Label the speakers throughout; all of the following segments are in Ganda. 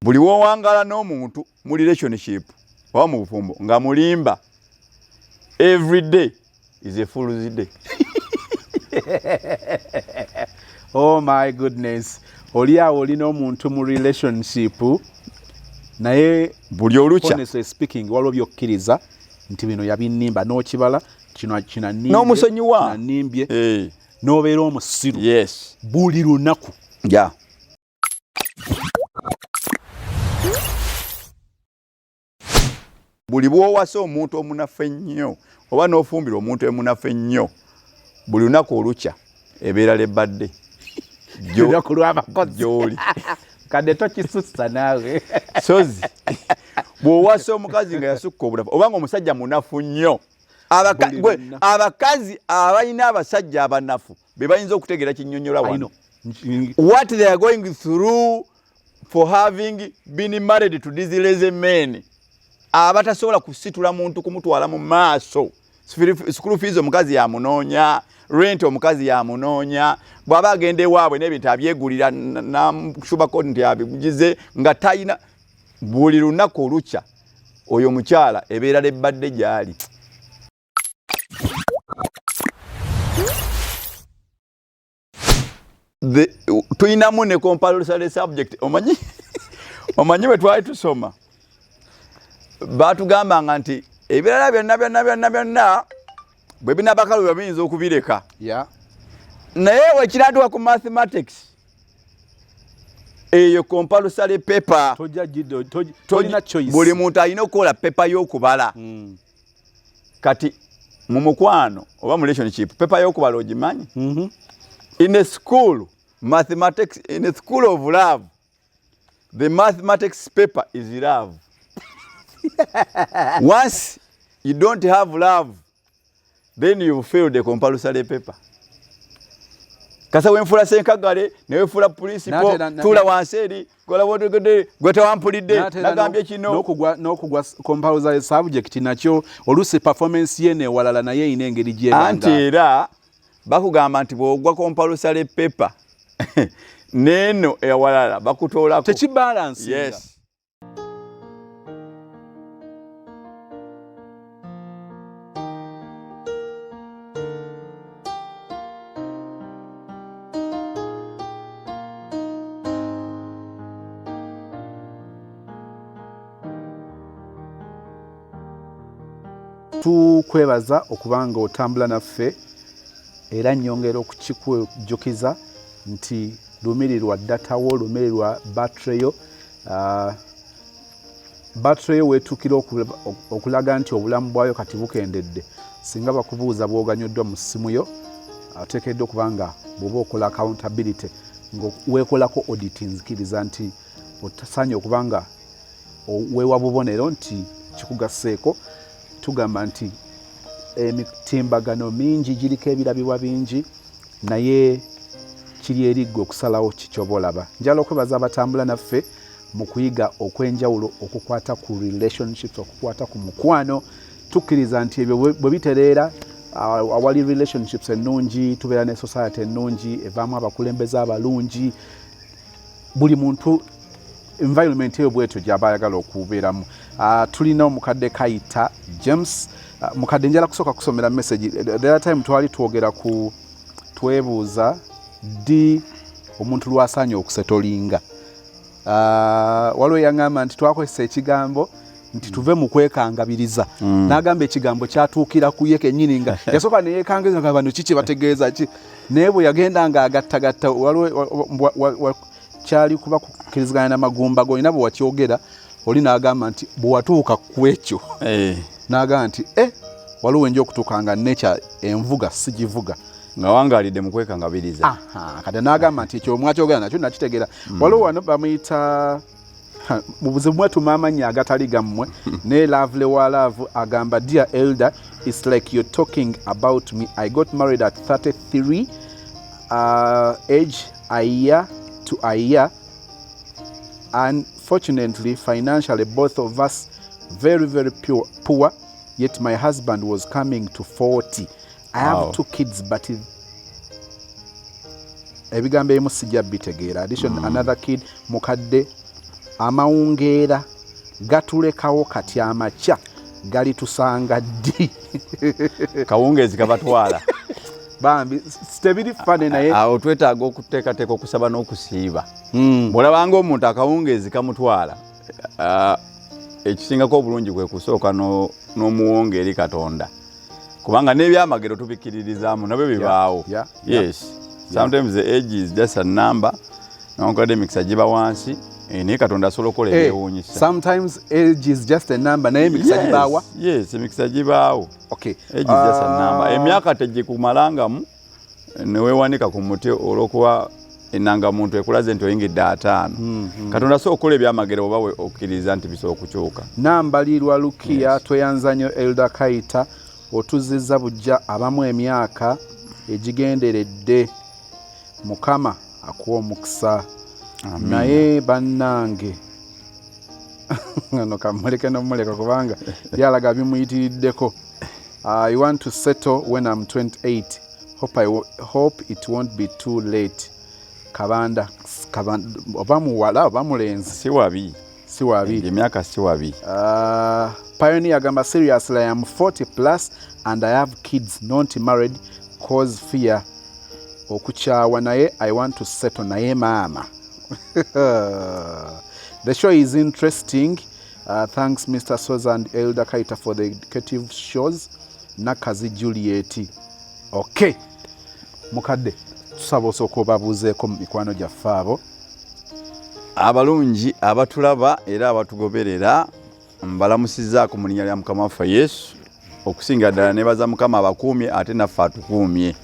Speaker 1: buli wowangala n'omuntu mu relationship oba mu bufumbo nga mulimba every day is a fool's day.
Speaker 2: Oh my goodness. Oliawo olina omuntu mu relationship naye
Speaker 1: buli olukya
Speaker 2: honestly speaking waliwo byokkiriza nti bino yabinimba n'okibala kino
Speaker 1: n'omusonyiwa
Speaker 2: nanimbye n'obeera omusiru
Speaker 1: yes
Speaker 2: buli lunaku
Speaker 1: yeah. Buli bw'owasa omuntu omunafu ennyo oba n'ofumbira omuntu emunafu ennyo buli lunaku olukya ebeera lebbadde
Speaker 2: lunaku lw'abakozi
Speaker 1: gy'oli
Speaker 2: kadde tokisussa naawe
Speaker 1: sozi bw'owasa omukazi nga yasukka obulafu obanga omusajja munafu nnyo abakazi abalina abasajja abanafu be bayinza okutegeera kinnyonnyola wano what they are going through for having been married to these lazy men abatasobola kusitula muntu kumutwala mu maaso school fees omukazi yamunoonya rent omukazi yamunoonya bw'aba agenda ewaabwe n'ebintu abyegulira namushubako nti abigugize nga talina buli lunaku olukya oyo mukyala ebeera lebbadde gy'ali. Tuyinamu ne compulsory subject omanyi bwe twali tusoma baatugambanga nti ebirala byonna bwe binabakalu bwe bayinza okubireka naye wekiratuuka ku mathematics eyo compulsory paper buli muntu alina okukola paper y'okubala kati mu mukwano oba mu relationship paper y'okubala ogimanyi in a school mathematics in a school of love the mathematics paper is love. Once you don't have love, then you fail the compulsory paper. Kasa wenfula senkagale newefula principal tula wanseri gola wodogede gwete wampulidde nagambye kino
Speaker 2: n'okugwa compulsory subject nakyo olusi performance yene walala naye ine engeri gyebanga
Speaker 1: anti era bakugamba nti bwogwa compulsory paper neno ewalala bakutoolako
Speaker 2: tekibalance.
Speaker 1: Yes.
Speaker 2: Tukwebaza okubanga otambula naffe era nnyongera okukikujjukiza nti lumirirwa datawo lumirirwa battery weetuukira okulaga nti obulamu bwayo kati bukendedde singa bakubuuza bw'oganyuddwa mu ssimu yo oteekeddwa okubanga bw'oba okola accountability weekolako audit nzikiriza nti otasaanye okubanga weewa bubonero nti kikugasseeko. Tugamba nti emitimbagano mingi giriko ebirabibwa bingi naye kiri eriggwe okusalawo kikyobolaba. Njala okwebaza abatambula naffe mu kuyiga okwenjawulo okukwata ku relationships okukwata ku mukwano. Tukkiriza nti ebyo bwe bitereera awali relationships ennungi tubeera ne society ennungi evaamu abakulembeze abalungi buli muntu environment eyo bwetyo gy'aba ayagala okubeeramu. Tulina omukadde Kayita James mukadde njala kusooka kusomera message the other time twali twogera ku twebuuza ddi omuntu lwasaanye okusetolinga. Waliwo yaŋŋamba nti twakozesa ekigambo nti tuve mu kwekangabiriza n'agamba ekigambo kyatuukira ku ye kennyini nga yasooka ne yeekangiriza nga bano kiki bategeeza ki naye bwe yagenda ng'agattagatta waliwo kyali kuba kukkiriziganya n'amagumba go olina bwe wakyogera oli n'agamba nti bwe watuuka ku ekyo n'agamba nti waliwo enja okutuuka nga nature envuga sigivuga
Speaker 1: nga wangaalidde mu kwekangabiriza.
Speaker 2: Kati n'agamba nti ekyo mwakyogera nakyo nakitegeera. Waliwo wano bamuyita mu buzibu mwetuma amannya agatali gammwe naye Lovely wa Love agamba dear elder it's like you're talking about me. I got married at 33 age a year to a year. Unfortunately, financially, both of us very, very poor, yet my husband was coming to 40. I have 2 kids, but ebigambo ebimu sijja bitegeera. Addition, another kid, mukadde amawungeera gatulekawo kati amakya galitusanga ddi
Speaker 1: kawungeezi kabatwala
Speaker 2: bambi tebiri fane naye
Speaker 1: awo twetaaga okuteekateeka okusaba n'okusiiba bw'olabanga omuntu akawungeezi kamutwala ekisingako obulungi kwe kusooka n'omuwonga eri Katonda kubanga n'ebyamagero tubikkiririzaamu nabyo bibaawo. Yes, sometimes the age is just a number n'onkadde emikisa giba wansi naye Katonda asobola okukola ebyewuunyisa.
Speaker 2: Sometimes age is just a number naye emikisa gibaawa.
Speaker 1: Yes, emikisa gibaawo.
Speaker 2: Okay.
Speaker 1: Age is just a number. Emyaka tegikumalangamu neweewanika ku muti olw'okuba ennangamuntu ekulaze nti oyingidde 5. Katonda asobola okukola ebyamagero oba okkiriza nti bisobola okukyuka.
Speaker 2: Nambalirwa Lukia tweyanza nnyo Elder Kaita otuzizza bujja abamu emyaka egigenderedde. Mukama akuwa omukisa. Naye bannange no kamuleke nomuleka kubanga yalaga bimuyitiriddeko. I want to settle when I'm 28. Hope it won't be too late. Kabanda oba muwala oba mulenzi si wabi
Speaker 1: emyaka si wabi.
Speaker 2: Pioneer agamba seriously I am 40 plus and I have kids not married cause fear okukyawa naye I want to settle naye mama. The show is interesting. Thanks Mr. Soza and Elder Kaita for the educative shows. Nakazi Juliet. Okay. Mukadde tusaba osooka obabuuzeeko mu mikwano gyaffe abo
Speaker 1: abalungi abatulaba era abatugoberera mbalamusizaako mu linnya lya Mukama waffe Yesu okusinga ddala nebaza Mukama abakuumye ate naffe atukuumye.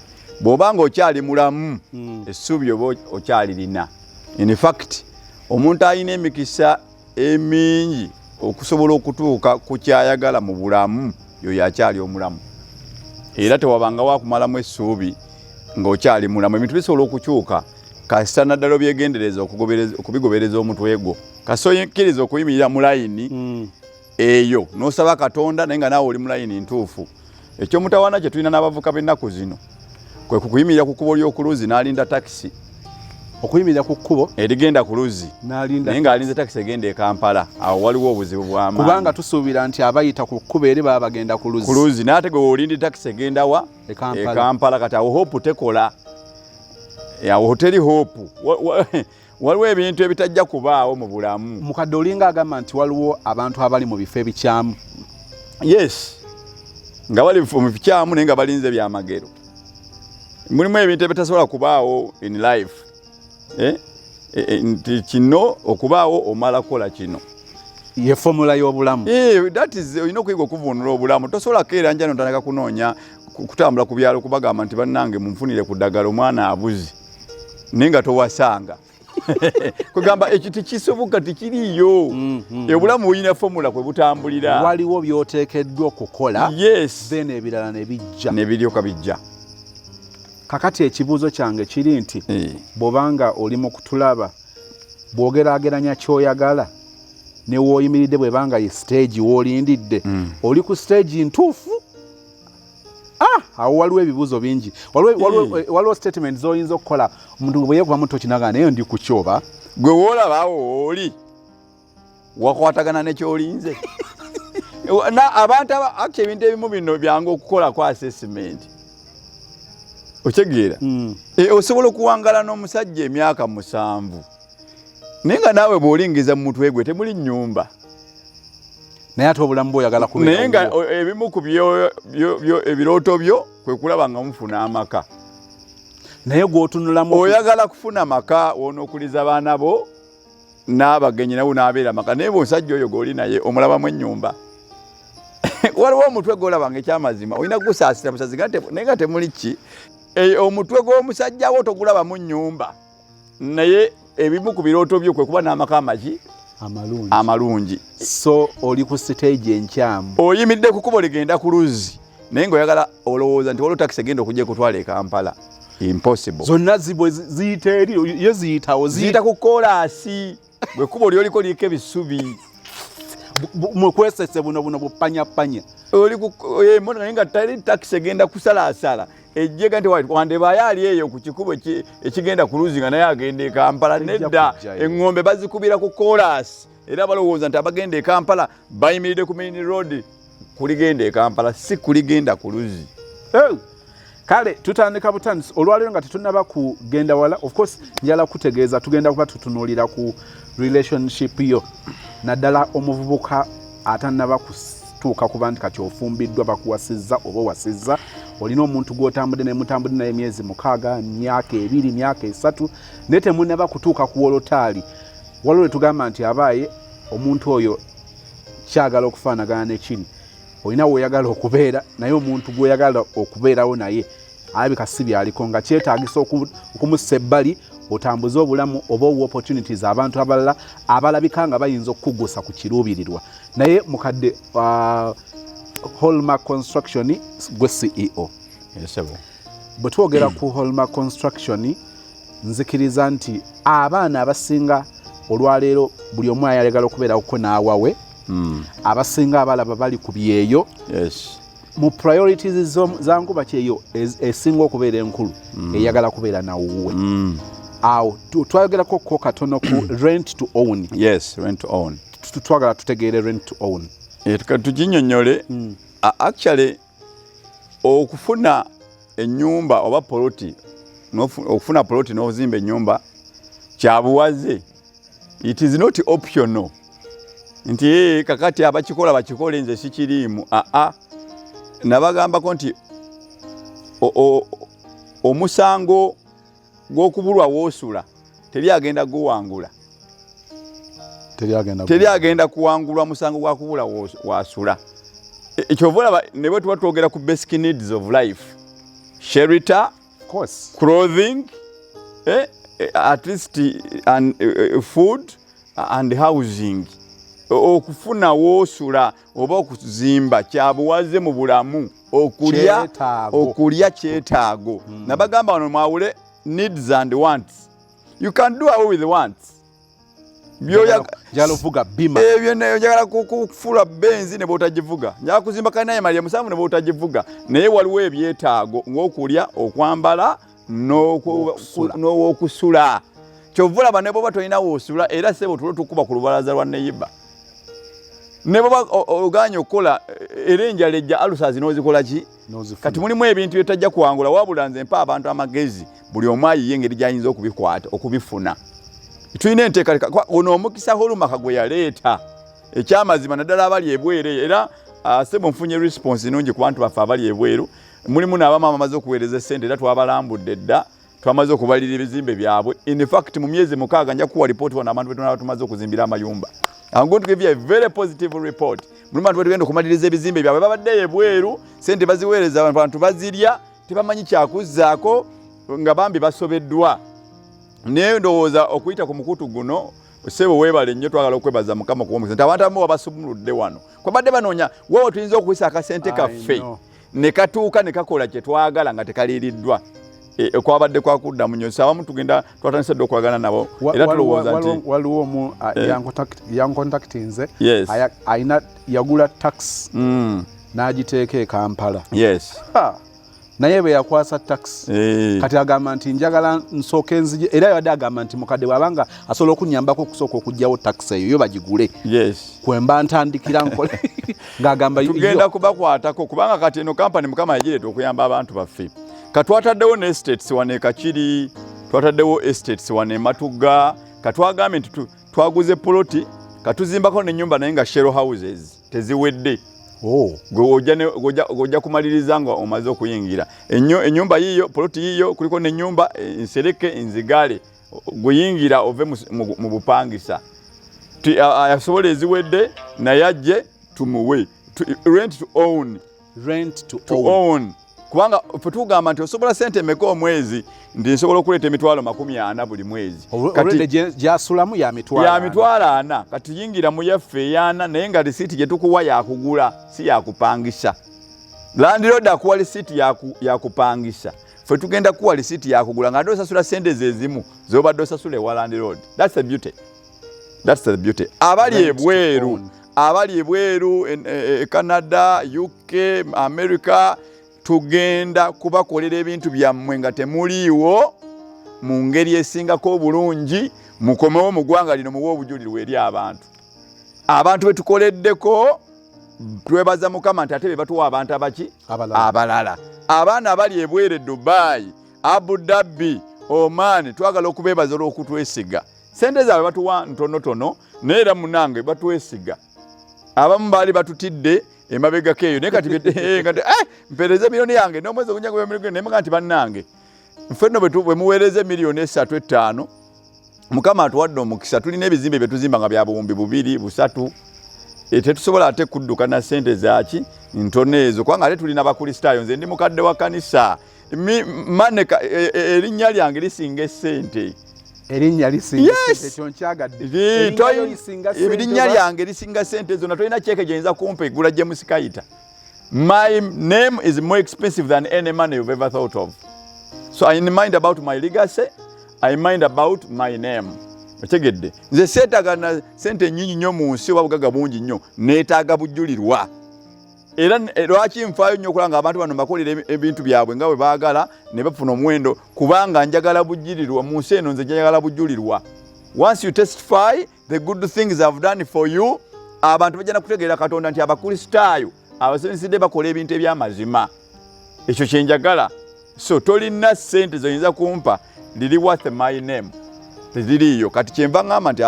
Speaker 1: Bw'obanga okyali mulamu essuubi oba okyalirina. In fact omuntu alina emikisa emingi okusobola okutuuka ku kyayagala mu bulamu yoyo akyali omulamu era tewabanga wakumalamu essuubi ng'okyali mulamu. Ebintu bisobola okukyuka kasita naddala byegendereza okubigobereza omutwe gwo kasoyikiriza okuyimirira mu layini eyo n'osaba Katonda naye nga naawe oli mu layini ntuufu. Ekyomutawaana kye tulina n'abavuka b'ennaku zino kwe kuyimirira ku kkubo ly'okuluzi n'alinda takisi.
Speaker 2: Okuyimirira ku kkubo
Speaker 1: erigenda ku luzzi naye ng'alinze takisi egenda e Kampala. Awo waliwo obuzibu bw'amaanyi
Speaker 2: kubanga tusuubira nti abayita ku kkubo eri baba bagenda ku luzzi
Speaker 1: naye ate gwe olindi takisi egenda wa e Kampala. Kati awo hopu tekola. Awo teri hopu. Waliwo ebintu ebitajja kubaawo mu bulamu.
Speaker 2: Mukadde olinga agamba nti waliwo abantu abali mu bifo ebikyamu.
Speaker 1: Yes, nga bali mu bikyamu naye nga balinze byamagero. Mulimu ebintu ebitasobola kubaawo in life. Nti kino okubaawo omala kola kino
Speaker 2: ye formula y'obulamu.
Speaker 1: That is olina okuyiga okuvunula obulamu. Tosobola keera njano ntandika kunoonya kutambula ku byalo kubagamba nti bannange munfunire ku ddagala omwana abuzi naye nga towasanga kugamba ekyo tekisoboka tekiriyo. Obulamu bulina formula kwe butambulira.
Speaker 2: Waliwo by'oteekeddwa okukola then ebirala ne bijja
Speaker 1: ne biryoka bijja.
Speaker 2: Kakati ekibuuzo kyange kiri nti bw'obanga oli mu kutulaba bw'ogeraageranya ky'oyagala ne w'oyimiridde bw'ebanga ye stage w'olindidde oli ku stage ntuufu. Awo waliwo ebibuuzo bingi. Waliwo statement z'oyinza okukola omuntu bwe yeekubamu tokinaga naye ndi ku kyoba
Speaker 1: gwe w'olaba awo oli wakwatagana nekyolinze. Abantu actually ebintu ebimu bino byangu okukola ku assessment. Otegeera osobola okuwangala n'omusajja emyaka 7 naye nga naawe bw'olingiza mu mutwe gwe temuli nnyumba
Speaker 2: naye ate obulamu bw'oyagala kubeera
Speaker 1: naye nga ebimu ku ebirooto byo kwe kulaba nga mufuna amaka
Speaker 2: naye gw'otunulamu
Speaker 1: oyagala kufuna maka w'onookuliza baana bo n'abagenyi nawe n'abeera maka naye bw'omusajja oyo g'oli naye omulabamu ennyumba. Waliwo omutwe gw'olabanga ekyamazima olina gusaasira busazi naye nga temuli ki. Omutwe gw'omusajja wo togulabamu nnyumba naye ebimu ku birooto byo kwe kuba n'amaka amalungi.
Speaker 2: So oli ku stage enkyamu
Speaker 1: oyimiridde ku kkubo ligenda ku luzzi naye ng'oyagala olowooza nti waliwo takisi egenda okujja ekutwala e Kampala. Impossible.
Speaker 2: Zonna ziyita eri yo ziyita
Speaker 1: ku koolaasi bwe kkubo lyoliko liiko ebisubi
Speaker 2: mukwesese buno bupanyapanya
Speaker 1: oli naye nga tali takisi egenda kusalaasala ejjega nti wandeba yali eyo ku kikubo ekigenda ku luzinga naye agenda e Kampala nedda eŋŋombe bazikubira ku chorus era balowooza nti abagenda e Kampala bayimiridde ku main road kuligenda e Kampala si kuligenda ku luzi.
Speaker 2: Kale tutandika butandisi olwaleero nga tetunaba kugenda wala. Of course njala kutegeeza tugenda kuba tutunuulira ku relationship yo naddala omuvubuka atannaba kutuuka kuba nti kati ofumbiddwa bakuwasizza oba owasizza olina omuntu gw'otambudde naye mutambudde naye emyezi 6 myaka 2 myaka 3 naye temunnaba kutuuka ku wolotaali waliwo tugamba nti abaaye omuntu oyo kyagala okufaanagana nekiri olina weoyagala okubeera naye omuntu gw'oyagala okubeerawo naye alabika si byaliko nga kyetaagisa okumussa ebbali otambuze obulamu oba opportunities abantu abalala abalabika nga bayinza okukugusa ku kiruubirirwa naye mukadde Hallmark Construction gwe CEO. Bwe twogera ku Hallmark Construction nzikiriza nti abaana abasinga olwaleero buli omu ayagala okubeerawo n'awawe abasinga abalaba bali ku byeyo mu priorities zankuba kyeyo esinga okubeera enkulu eyagala kubeera nawuwe. Awo twayogerako ko katono ku rent to own.
Speaker 1: Yes, rent to own.
Speaker 2: Twagala tutegeere rent to own.
Speaker 1: Tukinnyonnyole actually okufuna ennyumba oba poloti okufuna poloti n'ozimba ennyumba kyabuwaze. It is not optional. Nti kakati abakikola bakikole nze sikiriimu. Nabagambako nti omusango gw'okubulwa woosula teri agenda guwangula. Teri agenda kuwangulwa musango gwa kubula wasula. Ekyovola ne bwe tuba twogera ku basic needs of life. Shelter,
Speaker 2: of course,
Speaker 1: clothing, at least and food and housing. Okufuna woosula oba okuzimba kyabuwaze mu bulamu okulya kyetaago. Nabagamba wano mwawule needs and wants. You can do away with the wants.
Speaker 2: Jalovuga bima.
Speaker 1: Njagala kufula benzi ne botagivuga. Njagala kuzimba kanaye Maria musanvu ne botagivuga. Naye waliwo ebyetaago ng'okulya, okwambala n'okusula. Kyovula bane boba tolina woosula era sebo tulo tukuba ku lubalaza lwa neyiba. Ne boba oganya okukola era enjala ejja alusazi n'ozikola ki? Kati mulimu ebintu ebitajja kuwangula wabula nze mpa abantu amagezi buli omu ayiye engeri gy'ayinza okubikwata okubifuna. Tulina enteekateeka ono omukisa Hallmark gwe yaleeta ekyamazima naddala abali ebweru era sebo nfunye response nungi ku bantu baffe abali ebweru. Mulimu n'abamaama amaze okuweereza essente era twabalambudde dda twamaze okubalira ebizimbe byabwe. In fact mu myezi 6 nja kuwa report wana abantu betu tumaze okuzimbira amayumba. I'm going to give you a very positive report. Mulimu abantu betugenda okumaliriza ebizimbe byabwe babadde ebweru sente baziweereza abantu bazirya tebamanyi kyakuzzaako nga bambi basobeddwa. Naye ndowooza okuyita ku mukutu guno sebo weebale nnyo twagala okwebaza Mukama ku omukisa nti abantu abamu babasumuludde wano kwabadde banoonya weewo tuyinza okuyisa akasente kaffe ne katuuka ne kakola kye twagala nga tekaliiriddwa. Kwabadde kwakudda mu nyosa abamu tugenda twatandise dde okwagala nabo era tulowooza nti
Speaker 2: waliwo omu yankontakiti nze ayina yagula tax n'agiteeka e Kampala. Naye bwe yakwasa tax kati agamba nti njagala nsooke nzije era yadde agamba nti mukadde bwabanga asobola okunyambako okusooka okugyawo tax eyo yo bagigule kwemba ntandikira nkole ng'agamba
Speaker 1: tugenda kubakwatako kubanga kati eno kampani Mukama yagireeta okuyamba abantu baffe. Katwataddewo ne estates wane Kachiri, twataddewo estates wane Matuga, katwagambe nti twaguze poloti, katuzimbako n'ennyumba naye nga shell houses teziwedde. Gojja kumaliriza nga omaze okuyingira. Ennyumba yiyo, poloti yiyo kuliko n'ennyumba nsereke nzigale guyingira ove mu bupangisa. Asobola eziwedde naye ajje tumuwe. Rent to own.
Speaker 2: Rent to own.
Speaker 1: Kubanga tugamba nti osobola sente mmeka omwezi ndi nsobola okuleeta emitwalo 40 buli mwezi.
Speaker 2: Kati gyasulamu ya mitwalo
Speaker 1: 4 kati yingira mu yaffe yana naye nga risiti gye tukuwa yakugula si yakupangisa. Landlord akuwa risiti yakupangisa. Ffe tugenda kuwa risiti yakugula nga ndo sasula sente zezimu zobadde osasula ewa landlord. That's the beauty. That's the beauty. Abali ebweru Canada, UK, America tugenda kubakolera ebintu byammwe nga temuliiwo mu ngeri esingako obulungi, mukomewo mu ggwanga lino muwe obujulirwa eri abantu betukoleddeko. Twebaza Mukama nti ate be batuwa abantu abaki abalala. Abaana abali ebwere Dubai, Abu Dhabi, Oman, twagala okubebaza olw'okutwesiga. Sente zaabwe batuwa ntonotono naye era munange batwesiga. Abamu baali batutidde emabegako eyo naye kati mpereze miliyoni yange n'omwezi ogunyaga miliyoni naye nti bannange ffe nno bwe muweereze miliyoni 3-5 Mukama atuwadde omukisa, tulina ebizimbe bye tuzimba nga bya buwumbi 2-3 tetusobola ate kudduka na sente zaki ntono ezo kubanga ate tulina bakristaayo. Nze ndi mukadde wa kanisa, erinnya lyange lisinga esente.
Speaker 2: Erinnya lisinga sente kyonchagadde.
Speaker 1: Erinnya lyange lisinga sente zonna, tolina cheque gyeyinza kumpa egula James Kayita. My name is more expensive than any money you've ever thought of. So I mind about my legacy, I mind about my name. Otegedde nze seetaaga na sente nnyingi nnyo mu nsi oba bugaga bungi nnyo, neetaaga bujulirwa. Era lwaki nfaayo nnyo okulanga abantu bano bakolera ebintu byabwe nga bwe baagala ne bafuna omuwendo, kubanga njagala bujulirwa mu nsi eno. Nze njagala bujulirwa. Once you testify the good things I've done for you, abantu bajja kutegeera Katonda nti abakristaayo abasemisidde bakola ebintu eby'amazima. Ekyo kye njagala. So tolina sente zoyinza kumpa liri worth my name. Teziriyo. Kati kyenva ngamba nti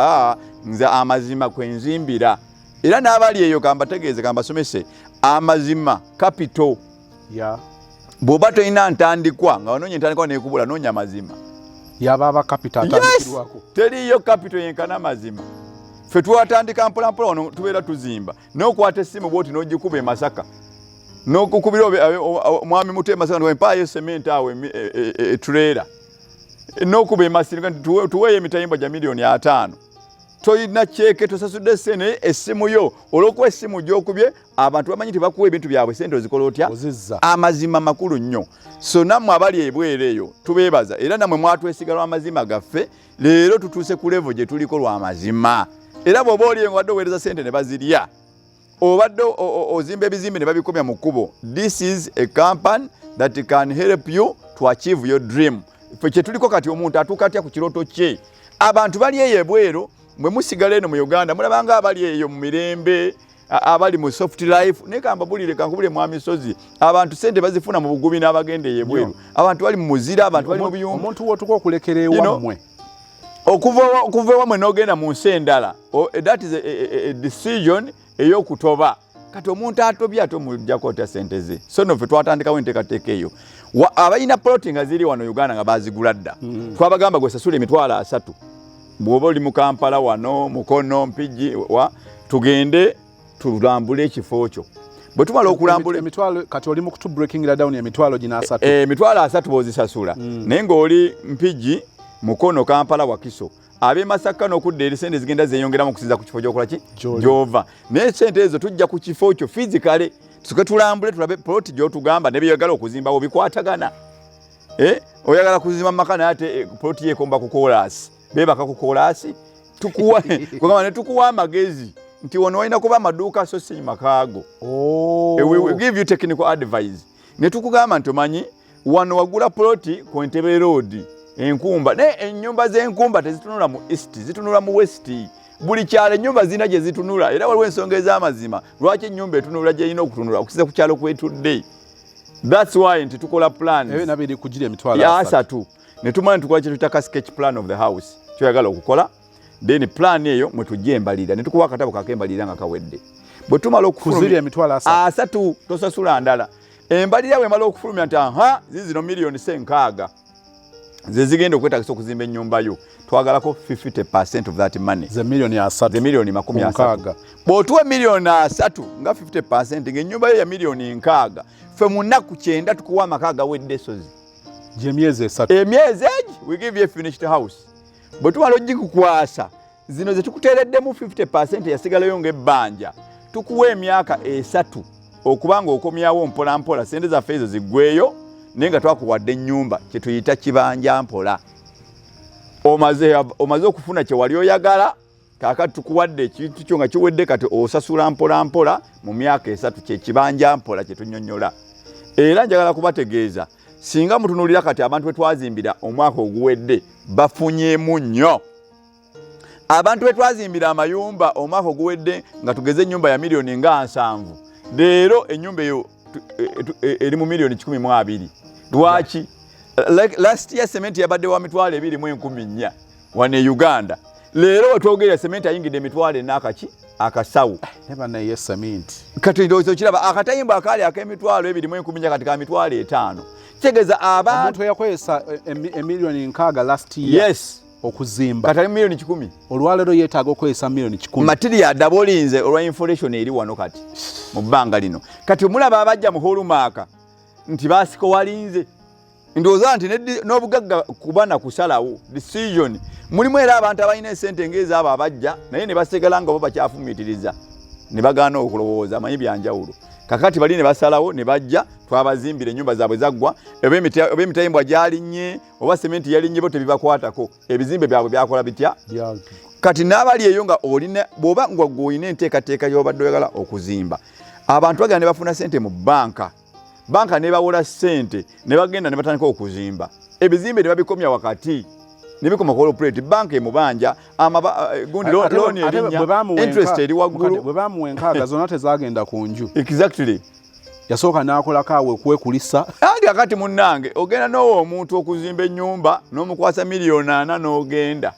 Speaker 1: nze amazima kwenzimbira. Era n'abali eyo kambategeeze kambasomese amazima capital. Bw'oba tolina ntandikwa nga onoonya entandikwa neekubula, noonya mazima.
Speaker 2: Yaba capital atandikirwako.
Speaker 1: Teriyo capital yenkana mazima. Ffe twatandika mpolampola wano tubeera tuzimba. N'okwata essimu bw'oti n'ogikuba e Masaka. N'okukubira mwami muto e Masaka mpaayo sementi awo trailer. N'okuba e Masaka tuweeyo emitayimba gya miliyoni 5. Toyina cheque tosasudde sene essimu yo olwokuwa essimu gy'okubye abantu bamanyi nti bakuwa ebintu byabwe sente ozikola otya. Amazima makulu nnyo. So nammwe abali ebwere eyo tubeebaza era nammwe mwatwesiga lw'amazima gaffe. Leero tutuuse ku level gye tuliko lw'amazima. Era bw'oba oliyo nga wadde oweereza sente ne bazirya, obadde ozimba ebizimbe ne babikomya mu kkubo. This is a company that can help you to achieve your dream. Ffe kye tuliko kati omuntu atuuka atya ku kirooto kye. Abantu bali eyo ebweru mwe musigala eno mu Uganda mulabanga abali eyo mu mirembe, abali mu soft life. Naye kambabulire kankubule mwami Sozi, abantu sente bazifuna mu bugubi n'abagenda eyo ebweru. Abantu bali mu muzira, abantu bali mu biyumba.
Speaker 2: Omuntu wotuko okulekera ewammwe.
Speaker 1: Okuva ewammwe n'ogenda mu nsi endala. That is a decision ey'okutoba. Kati omuntu atobye ate omuggyako otya sente ze. So no ffe twatandikawo enteekateeka eyo. Abalina ploti nga ziri wano Uganda nga bazigula dda. Twabagamba gwe sasula emitwalo 3. Bw'oba oli mu Kampala wano, Mukono, Mpigi, tugende tulambule ekifo kyo. Bwe tumala okulambula
Speaker 2: emitwalo, kati oli mu kutu breaking down emitwalo gina 3.
Speaker 1: Emitwalo 3 bw'ozisasula. Naye ng'oli Mpigi, Mukono, Kampala, Wakiso. Ab'e Masaka n'okudda eri sente zigenda zeeyongeramu okusinza ku kifo gy'okola ki? Gy'ova. Naye sente ezo tujja ku kifo kyo physically. Tusuke tulambule tulabe ploti gy'otugamba ne byeyagala okuzimbawo bikwatagana. Oyagala kuzimba mu maka naye ate ploti yeekomba ku koolaasi. Bebaka ku koolaasi. Kugamba ne tukuwa amagezi nti wano walina kuba amaduuka so si makaago. We will give you technical advice. Ne tukugamba nti omanyi wano wagula ploti ku Entebbe Road. Enkumba ne ennyumba z'enkumba tezitunula mu east, zitunula mu west. Buli kyalo ennyumba zina gye zitunula era waliwo ensonga ez'amazima lwaki ennyumba etunula gy'erina okutunula okusiza ku kyalo kwetudde. That's why nti tukola plans.
Speaker 2: Ewe nabiri kugira emitwalo
Speaker 1: 3. Ne tumanya tukola kye tuyita sketch plan of the house kyoyagala okukola. Then plan eyo mwe tujja embalirira ne tukuwa akatabo kakembalirira nga kawedde. Bwe tumala
Speaker 2: okufulumya emitwalo
Speaker 1: 3 tosasula ndala. Embalirira bwe mala okufulumya nti zino miliyoni 6 ze zigenda okwetakisa okuzimba ennyumba yo. Twagalako 50% of that money.
Speaker 2: Ze miliyoni 3.
Speaker 1: Ze miliyoni 60. Bw'otuwa miliyoni 3 nga 50% ng'ennyumba yo ya miliyoni 6, ffe mu nnaku 9 tukuwa amaka agawedde Sozi.
Speaker 2: Emyezi 3.
Speaker 1: Emyezi we give you a finished house. Bwe tumala ogikukwasa zino ze tukuteereddemu 50% yasigalayo ng'ebbanja tukuwa emyaka 3 okubanga okomyawo mpola mpola sente zaffe ezo ziggweyo naye nga twakuwadde ennyumba kye tuyita kibanja mpola. Omaze okufuna kye wali oyagala kaakati tukuwadde ekintu kyo nga kiwedde kati osasula mpola mpola mu myaka 3 kye kibanja mpola kye tunnyonnyola. Era njagala kubategeeza singa mutunulira kati abantu betwazimbira omwaka oguwedde bafunyemu nnyo. Abantu betwazimbira amayumba omwaka oguwedde nga tugeze ennyumba ya miliyoni nga 7. Leero ennyumba eyo eri mu miliyoni 12. Lwaki? Last year cement yabadde wa mitwalo 2.4 wane Uganda. Leero wetwogerera cement ayingidde emitwalo 4 akasawu.
Speaker 2: Neba na ye cement.
Speaker 1: Kati ndozo kiraba akatayimba akali akemitwalo 2.10 katika mitwalo 5. Tegeza abantu
Speaker 2: yakwesa emiliyoni 6 last year.
Speaker 1: Yes.
Speaker 2: Okuzimba.
Speaker 1: Kati miliyoni 10.
Speaker 2: Olwalero yetaaga okwesa miliyoni 10.
Speaker 1: Material dabolinze olwa inflation eri wano kati. Mu bbanga lino. Kati omulaba abajja mu holumaaka nti basiko walinze. Ndoza nti n'obugagga kubana kusalawo decision. Mulimu era abantu abalina esente ngeza abo abajja naye ne basigala nga bo bakyafumitiriza. Ne bagaana okulowooza amanyi byanjawulo. Kakati bali ne basalawo ne bajja twabazimbira ennyumba zaabwe zaggwa eb'emitayimbwa gyalinnye oba sementi yalinnye bo tebibakwatako ebizimbe byabwe byakola bitya. Kati n'abali eyo nga olina bw'oba nga gw'olina enteekateeka gy'obadde oyagala okuzimba abantu bagenda ne bafuna sente mu banka ne bawola sente ne bagenda ne batandika okuzimba ebizimbe ne babikomya wakati ne bikoma corporate bank emubanja gundi loan erinya interest eri waggulu
Speaker 2: bwe bamuwenkaaga zonna tezagenda ku nju.
Speaker 1: Exactly.
Speaker 2: Yasooka n'akolako awe kwekulisa.
Speaker 1: Andi akati munnange ogenda n'owa omuntu okuzimba ennyumba n'omukwasa miliyoni 4 n'ogenda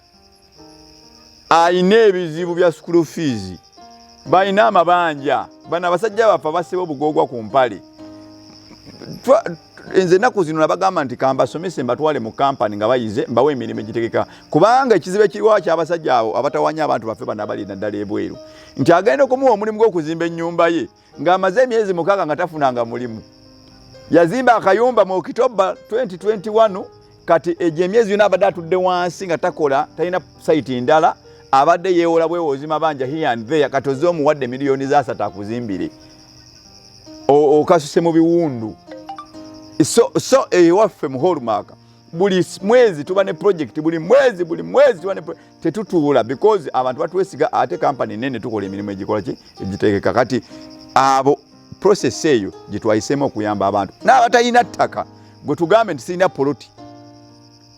Speaker 1: ayina ebizibu bya school fees balina amabanja bana abasajja baffe basiba obugogwa ku mpale. Enze naku zino nabagamba nti kambasomese mbatwale mu kampani nga bayize mbawe emirimu egitegeka kubanga ekizibu ekiriwo ky'abasajja abo abatawanya abantu baffe bana bali naddala ebweru nti agenda okumuwa omulimu gw'okuzimba ennyumba ye ng'amaze emyezi 6 nga tafunanga mulimu. Yazimba akayumba mu Oktoba 2021 kati egyo emyezi yonna abadde atudde wansi nga takola talina site ndala abadde yeewola bwewozi mabanja here and there kati oze omuwadde miliyoni za 3 akuzimbire okasuse mu biwundu. So ewaffe mu hallmark buli mwezi tuba ne project buli mwezi tuba ne tetutuula because abantu batwesiga ate company nene tukola emirimu egikola ki egitegeka kati abo process eyo gitwayisemu okuyamba abantu n'abatalina ttaka gwe tugambe nti sirina poloti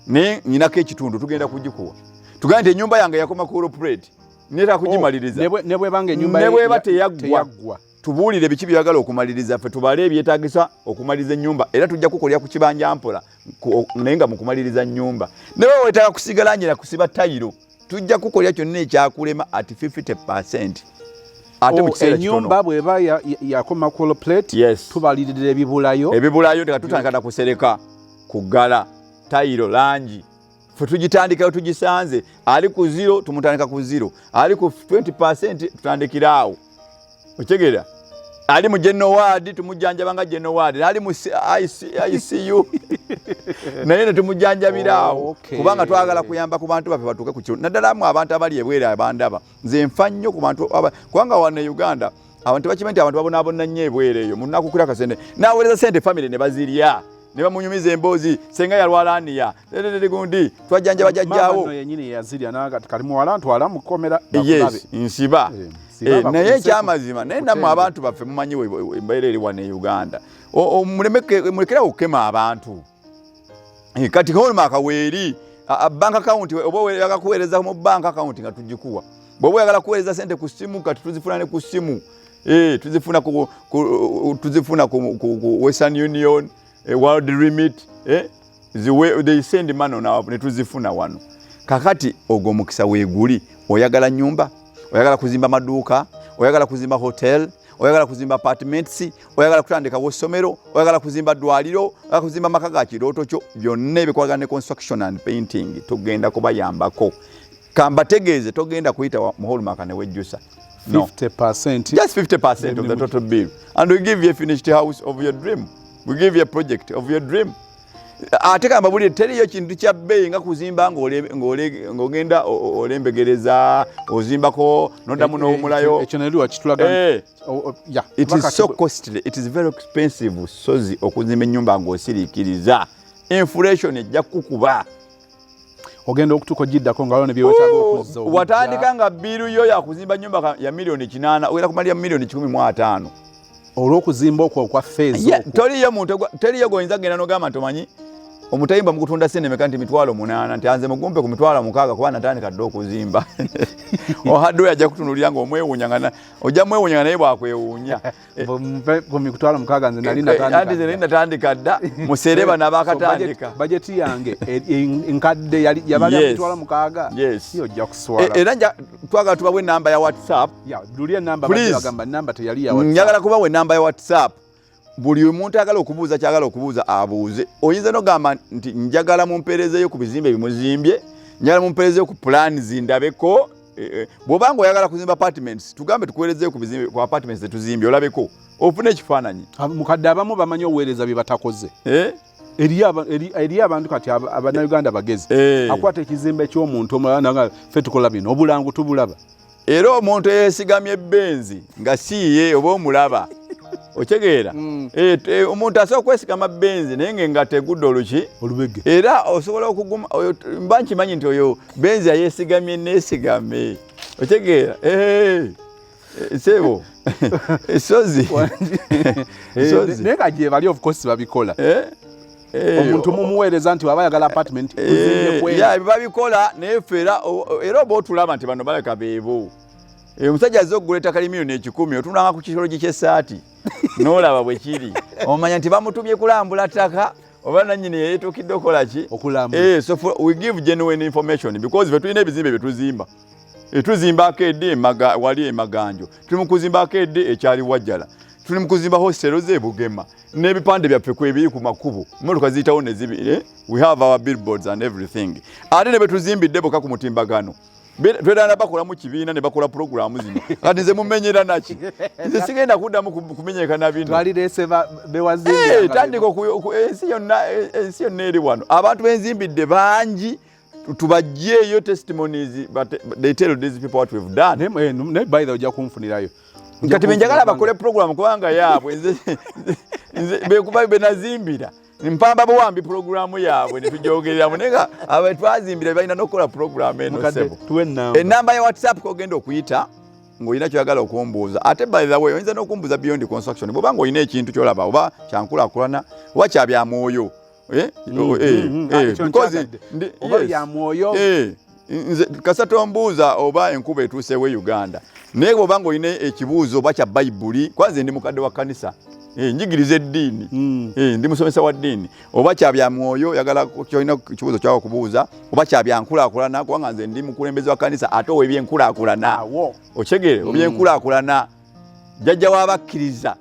Speaker 1: ne nyinako ekitundu tugenda kugikuwa tugambe nti ennyumba yange yakoma corporate neta kugimaliriza
Speaker 2: ne bwebanga ennyumba
Speaker 1: ne bweba teyaggwa tubuulire biki byagala okumaliriza ffe tubale ebyetaagisa okumaliriza ennyumba era tujja kukolera ku kibanja mpola naye nga mu kumaliriza ennyumba ne bwe weetaaga kusiga langi na kusiba tayiro tujja kukolera kyonna ekyakulema at 50%. Ate mu kiseera kitono
Speaker 2: ennyumba bw'eba yakoma corporate tubalirira ebibulayo
Speaker 1: nga tutandika na kusereka kuggala tayiro langi ffe tugitandikayo tugisanze ali ku 0 tumutandika ku 0 ali ku 20% tutandikiraawo okitegeera ali mu general ward tumujjanjaba nga general ward ali mu ICU naye ne tumujjanjabiraawo kubanga twagala kuyamba ku bantu baffe batuuke ku kitundu naddala mu abantu abali ebwere abandaba nze nfa nnyo ku bantu kubanga wane Uganda abantu bakimanyi nti abantu babonaabona nnyo ebwere eyo munakukulira kasente n'aweereza sente family ne bazirya ne bamunyumiza emboozi senga yalwala aniya gundi twajjanjaba jajjaawo
Speaker 2: yenyini yazirya naga kali muwala ntwala mukomera
Speaker 1: yes nsiba naye ekyamazima naye nammwe abantu baffe mumanyi embeera eri wane Uganda mulekera okukema abantu kati hallmark weeri bank account oba oyagala kuweereza mu bank account nga tugikuwa bw'oba oyagala kuweereza sente ku simu kati tuzifuna ne ku simu tuzifuna ku Western Union World Remit they send money ne tuzifuna wano kakati ogwo mukisa weeguli oyagala nyumba oyagala kuzimba maduuka oyagala kuzimba hotel oyagala kuzimba apartments oyagala kutandika w'essomero oyagala kuzimba ddwaliro oyagala kuzimba maka ga kirooto kyo byonna ebikolagana ne construction and painting tugenda kubayambako kambategeeze togenda kuyita mu hallmark ne wejjusa
Speaker 2: 50%.
Speaker 1: Just 50% of the total bill and we give you a finished house of your dream. We give you a project of your dream. Ate kamba buli teriyo kintu kya bbeeyi nga kuzimba ng'ogenda olembegereza ozimbako noddamu n'omulayo
Speaker 2: ekyo ne liwa kitulaga
Speaker 1: it is so costly, it is very expensive sozi okuzimba ennyumba ng'osiriikiriza inflation ejja kukuba
Speaker 2: ogenda okutuuka ogiddako nga ne byewetaaga okuzza
Speaker 1: watandika nga biiru yo yakuzimba nnyumba ya miliyoni 8 ogenda kumalira miliyoni 15
Speaker 2: olw'okuzimba okwo kwa phase
Speaker 1: teriyo goyinza genda nogamba nti omanyi omutayimba mu kutunda ssente meka nti 8,000 nti anze mugumpe ku 6,000 kuba natandika dde okuzimba ohadde ajja kutunulira nga omwewuunya ojja mwewuunya naye bwakwewuunya
Speaker 2: ku 6,000 nze
Speaker 1: nali natandika dda musereba nabakatandika
Speaker 2: bajeti yange enkadde yabali 6,000 si ojja kuswala
Speaker 1: era twagala tubawe enamba ya WhatsApp
Speaker 2: luli enamba bagamba namba teyali ya WhatsApp
Speaker 1: njagala kubawe enamba ya WhatsApp buli omuntu agala okubuuza kyagala okubuuza abuuze oyinza nogamba nti njagala mumpeerezeeyo ku bizimbe bimuzimbye njagala mumpeerezeeyo ku plan zindabeko bw'obanga oyagala kuzimba apartments tugambe tukuweerezeeyo ku bizimbe ku apartments zetuzimbye olabeko ofune ekifaananyi
Speaker 2: mukadde abamu bamanyi oweereza bye batakoze eri abantu kati abannayuganda bagezi akwata ekizimbe ky'omuntu omulala nga ffe tukola bino obulangu tubulaba
Speaker 1: era omuntu eyeesigamye benzi nga siye oba omulaba otegeera omuntu asobola okwesigama benzi naye nga tegudde
Speaker 2: olubege
Speaker 1: era osobola okuguma mba nkimanyi nti oyo benzi ayeesigamye neesigame otegeera sebo esozi
Speaker 2: naye nga gye bali of course babikola omuntu mumuweereza nti waba yagala apartment
Speaker 1: babikola naye ffe era oba otulaba nti bano baleka beebo omusajja azze okugula ettaka miliyoni 10 otunanga ku kisologi ky'essaati n'olaba bwe kiri omanya nti bamutumye kulambula ttaka oba nannyini yeetuukidde okola ki so we give genuine information because fe tulina ebizimbe bye tuzimba tuzimbako edde wali emaganjo tuli mu kuzimbako edde ekyali wajjala tuli mu kuzimba hostelo z'ebugema n'ebipande byaffe kwebiri ku makubo emmotoka ziyitawo ne zibiri we have our billboards and everything ate ne betuzimbidde boka ku mutimbagano twedana bakolamu kibiina ne bakola programu zino kati nze mumenyera naki nze sigenda kuddamu kumenyekana bino
Speaker 2: twalireese bewazimbi
Speaker 1: tandika ensi yonna eri wano abantu benzimbidde bangi tubajjeeyo testimonies but they tell these people what we've done
Speaker 2: ne by the ojja kunfunirayo
Speaker 1: kati benjagala bakole program kubanga yaabwe nze bekuba benazimbira mpamba bwambi programu yaabwe netujogereramu nenga abatwazimbira balina n'okukola programu eno sebo enamba ya WhatsApp kogenda okuyita ng'olina kyoyagala okumbuuza ate by the way oyinza n'okumbuuza beyond construction bwobanga olina ekintu kyolaba oba kyankulaakulana oba kyabyamwoyo nze kasa tombuuza oba enkuba etuuseewo Uganda naye bwobanga olina ekibuuzo oba kya bayibuli kwanze ndi mukadde wa kkanisa njigiriza eddiini ndi musomesa wa ddiini oba kyabyamwoyo yagala kyolina kibuuzo kyawo okubuuza oba kyabyankulaakulana kubanga nze ndi mukulembeze wa kkanisa ate ow'ebyenkulaakulana okegere obyenkulaakulana jjajja w'abakkiriza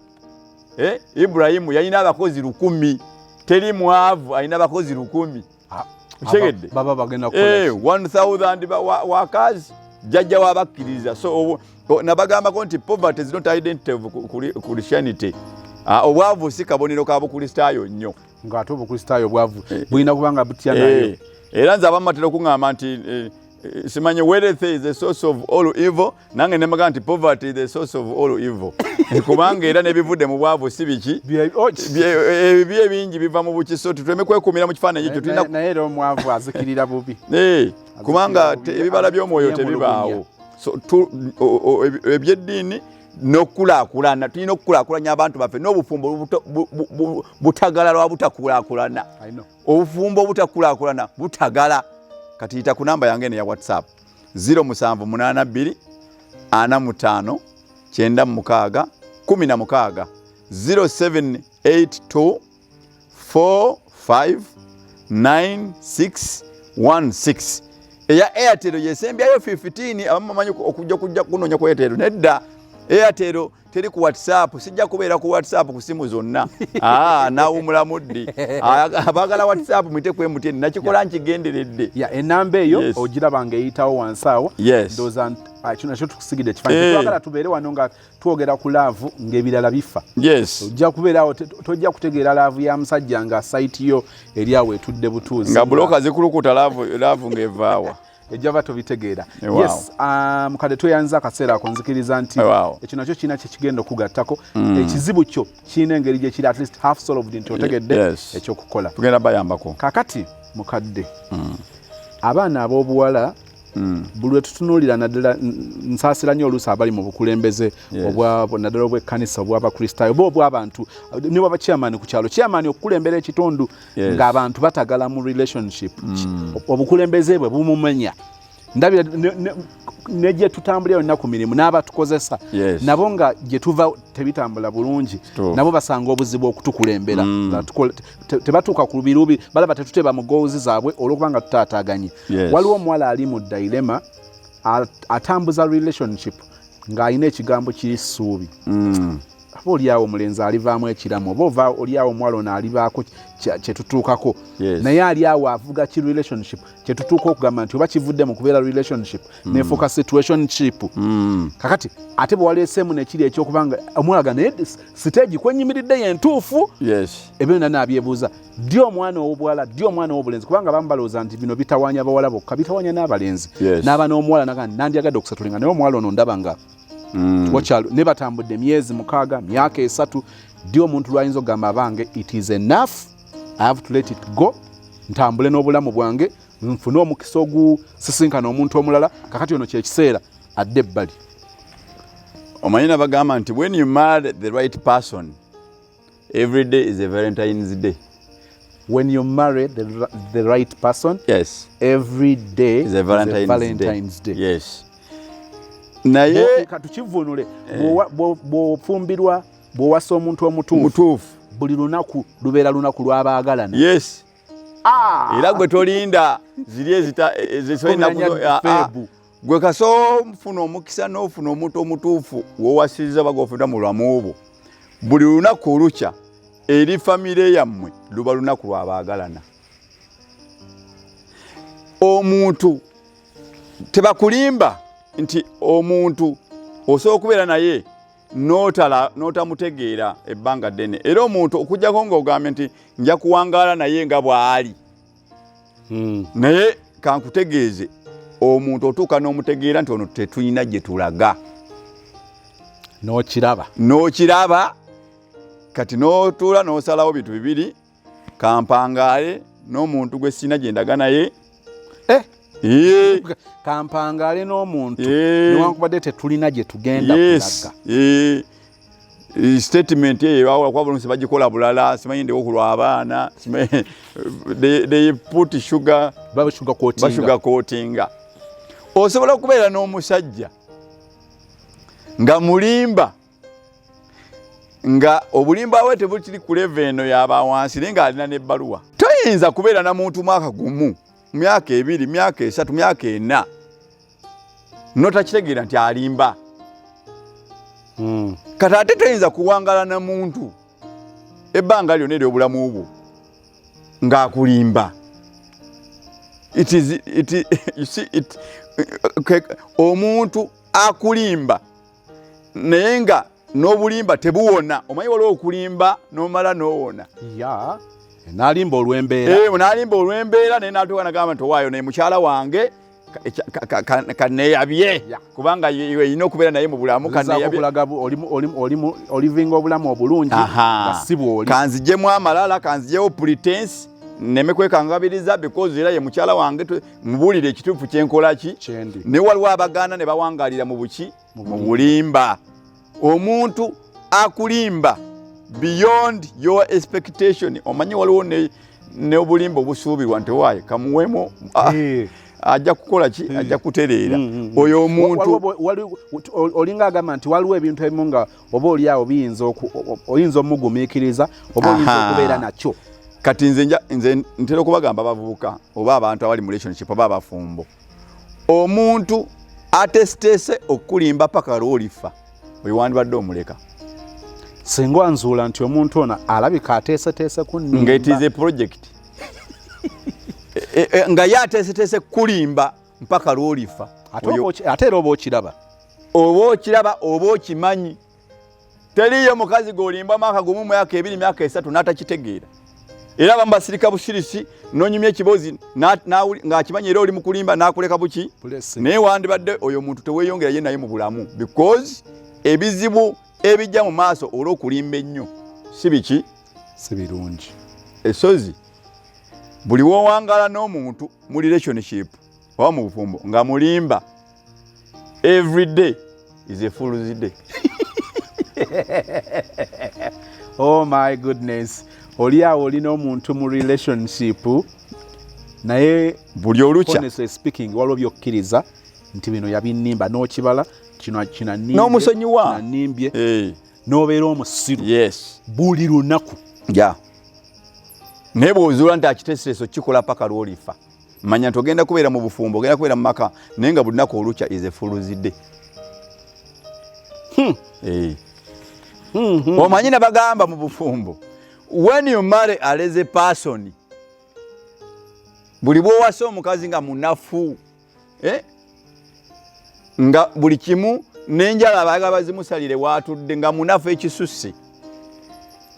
Speaker 1: Ibulayimu yalina abakozi 1,000 teri mwavu alina abakozi 1,000 okegedde
Speaker 2: baba bagenda kukola
Speaker 1: 1,000 wakazi jjajja w'abakkiriza so nabagambako nti poverty is not identity ku Christianity obwavu si kabonero ka bukristaayo nnyo
Speaker 2: ng'ate obukristaayo bwavu bulina kubanga butya nayo
Speaker 1: era nze abamatera okuŋŋamba nti simanyi wealth is the source of all evil nange nemaga nti poverty is the source of all evil kubanga era nebivudde mu bwavu si biki ebibi ebingi biva mu bukiso tutuleme kwekumira mu kifaananyi ekyo tulina
Speaker 2: naye era omwavu azikirira bubi
Speaker 1: kubanga ebibala by'omwoyo tebibaawo so ebyeddiini n'okulaakulana tulina okukulaakulanya abantu baffe n'obufumbo butagala lwa butakulaakulana obufumbo obutakulaakulana butagala kati yita ku namba yange ya WhatsApp 078 45 96 16 0782 45 9616 eya Airtel yesembyayo 15 abamanyi okujja kunoonya ku Airtel nedda Airtel teri ku WhatsApp sijja kubeera ku WhatsApp ku simu zonna naawumula muddi abagala WhatsApp mwite kwemuti nakikola nkigenderedde
Speaker 2: enamba eyo ogiraba ng'eyitawo wansi awo ndowooza kino nakyo tukusigidde ekifaananyi twagala tubeere wano nga twogera ku laavu ng'ebirala bifa ojja kubeerawo tojja kutegeera laavu ya musajja nga sayiti yo eri awo etudde butuuzi
Speaker 1: nga buloka zikulukuta laavu ng'evaawa
Speaker 2: ejjava tobitegeera mukadde tweyanza akaseera ako nzikiriza nti ekyo nakyo kirina kyekigenda okugattako ekizibu kyo kirina engeri gye kiri at least half solved nti otegedde ekyokukola
Speaker 1: tugenda bayambako
Speaker 2: kakati mukadde abaana ab'obuwala buli lwe tutunuulira naddala nsaasira nnyo oluusi abali mu bukulembeze naddala obw'ekkanisa obw'abakristaayo oba obw'abantu ne bwaba chairman ku kyalo chairman okukulembera ekitundu ng'abantu batagala mu relationship obukulembeze bwe bumumenya ndabira ne gye tutambulira yonna ku mirimu n'abatukozesa nabo nga gye tuva tebitambula bulungi nabo basanga obuzibu okutukulembera tebatuuka ku lubirubi balaba tetuteba mu goozi zaabwe olwokubanga tutaataaganye waliwo omuwala ali mu dilema atambuza relationship ng'alina ekigambo kiri ssuubi aba oliawo omulenzi alivaamu ekiramu oba ova oliawo omuwala ono alibaako kyetutuukako naye aliawo avuga ki relationship kyetutuuka okugamba nti oba kivudde mu kubeera relationship nefuuka situationship kakati ate bwe waleeseemu nekiri ekyokubanga omulaga naye siteegi kwenyimiridde yentuufu ebyo nna naabyebuuza ddi omwana ow'obuwala ddi omwana ow'obulenzi kubanga abamu balowooza nti bino bitawanya bawala bokka bitawanya n'abalenzi n'aba n'omuwala naga nandyagadde okusatulinga naye omuwala ono ndaba nga wakyalo ne batambudde emyezi 6 myaka 3 ddi omuntu lwayinza okugamba abange it is enough I have to let it go ntambule n'obulamu bwange nfune omukisa ogusisinkana omuntu omulala kakati ono kyekiseera adde ebbali
Speaker 1: omanyina bagamba nti when you marry the right person every day is a Valentine's Day.
Speaker 2: When you marry the right person every day is a Valentine's Day.
Speaker 1: Yes. Naye
Speaker 2: katukivunule bw'ofumbirwa bw'owasa omuntu omutuufu buli lunaku lubeera lunaku lw'abaagalana.
Speaker 1: Yes. Era gwe tolinda ziri ezitolina gwe kaso mfuna omukisa n'ofuna omuntu omutuufu w'owasizza bagofuna mu lwamu obwo buli lunaku olukya eri famire yammwe luba lunaku lw'abaagalana. Omuntu tebakulimba nti omuntu osobola okubeera naye n'otamutegeera ebbanga ddene era omuntu okujjako ng'ogambye nti nja kuwangaala naye nga bw'ali naye kankutegeeze omuntu otuuka n'omutegeera nti ono tetulina gye tulaga n'okiraba kati n'otuula n'osalawo bintu bibiri kampangaale n'omuntu gwe sina gye ndaga naye
Speaker 2: kampangaale n'omuntu newankubadde tetulina gye tugenda kulaga
Speaker 1: statement eyo kwabulunsi bagikola bulala simanyi ndewo kulwa abaana they put sugar coatinga. Osobola okubeera n'omusajja nga mulimba nga obulimba bwe tebukiri ku level eno yaba wansi naye ng'alina n'ebbaluwa. Toyinza kubeera na muntu mwaka gumu myaka 2 myaka 3 myaka 4 notakitegeera nti alimba. Kati ate toyinza kuwangala na muntu ebbanga lyonna ery'obulamu obwo ng'akulimba. Omuntu akulimba naye nga n'obulimba tebuwona. Omanyi waliwo okulimba n'omala n'owona.
Speaker 2: N'alimba olw'embeera.
Speaker 1: N'alimba olw'embeera naye n'atuuka n'agamba nti owaayo naye mukyala wange kaneeyabye kubanga yeyina okubeera naye mu bulamu
Speaker 2: olivinga obulamu obulungi nga si bw'oli.
Speaker 1: Kanzijjemu amalala kanzijjewo pretense neme kwekangabiriza because era ye mukyala wange mubuulire ekituufu kyenkola ki ne waliwo abagaana ne bawangaalira mu buki mu bulimba. Omuntu akulimba beyond your expectation. Omanyi waliwo ne obulimba obusuubirwa nti waaye kamuwemo ajja kukola ki ajja kutereera oyo omuntu
Speaker 2: olinga agamba nti waliwo ebintu ebimu nga oba oliawo oyinza omugumiikiriza oba oyinza okubeera nakyo.
Speaker 1: Kati nze ntera okubagamba abavubuka oba abantu abali mu relationship oba abafumbo omuntu atesitese okulimba paka lw'olifa oyo wandibadde omuleka.
Speaker 2: Singa wanzuula nti omuntu ono alabika ateeseteese kunnimba
Speaker 1: nga it is a project nga ye ateeseteese kulimba mpaka lw'olifa
Speaker 2: ate era oba okiraba
Speaker 1: oba okimanyi. Teriyo mukazi g'olimba mwaka gumu myaka 2 myaka 3 n'atakitegeera era bambasirika busirisi n'onyumya ekibozi ng'akimanyi era oli mu kulimba n'akuleka buki naye wandibadde oyo muntu teweeyongera ye naye mu bulamu because ebizibu ebijja mu maaso olw'okulimba ennyo si biki
Speaker 2: si birungi.
Speaker 1: Esozi buli wowangala n'omuntu mu relationship oba mu bufumbo nga mulimba every day is a fool's day.
Speaker 2: Oh my goodness. Oli awo olina omuntu mu relationship naye
Speaker 1: buli olucha
Speaker 2: honestly speaking waliwo byokkiriza nti bino yabinimba n'okibala kino
Speaker 1: n'omusonyiwa
Speaker 2: nimbye n'obeera omusiru buli lunaku
Speaker 1: naye bw'ozuula nti akiteesereso kikola paka lw'olifa manya nti ogenda kubeera mu bufumbo ogenda kubeera mu maka naye nga buli lunaku olucha is a fool's day. Omanyi ne bagamba mu bufumbo when you marry a lazy person buli bw'owasa omukazi nga munafu nga buli kimu n'enjala abayaga bazimusalire watudde nga munafu ekisusse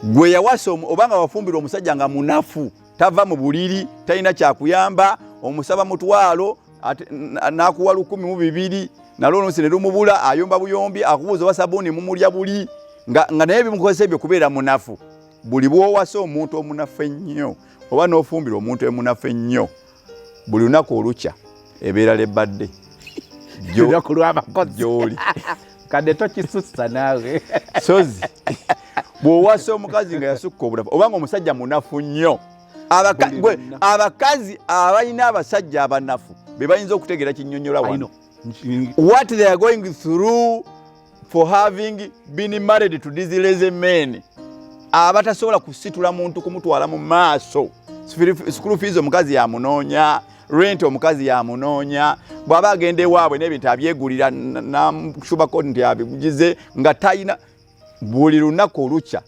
Speaker 1: gwe yawasa obanga wafumbirwa omusajja nga munafu tava mu buliri talina kyakuyamba omusaba mutwalo n'akuwa 1,200 nalwo oluusi ne lumubula ayomba buyombi akubuuza oba sabbuuni mumulya buli nga naye bimukozesa ebyo kubeera munafu. Buli bw'owasa omuntu omunafu ennyo oba n'ofumbira omuntu emunafu ennyo buli lunaku olukya ebeera lebbadde gy'oli
Speaker 2: kadde tokisussa naawe
Speaker 1: sozi bw'owasa omukazi nga yasukka obulafu obanga omusajja munafu nnyo abakazi abalina abasajja abanafu be bayinza okutegeera kinnyonnyola wano what they are going through for having been married to these lazy men abatasobola kusitula muntu kumutwala mu maaso. School fees omukazi yamunoonya, rent omukazi yamunoonya, bw'aba agenda ewaabwe n'ebintu abyegulira namushubako nti abigugize nga talina. Buli lunaku olukya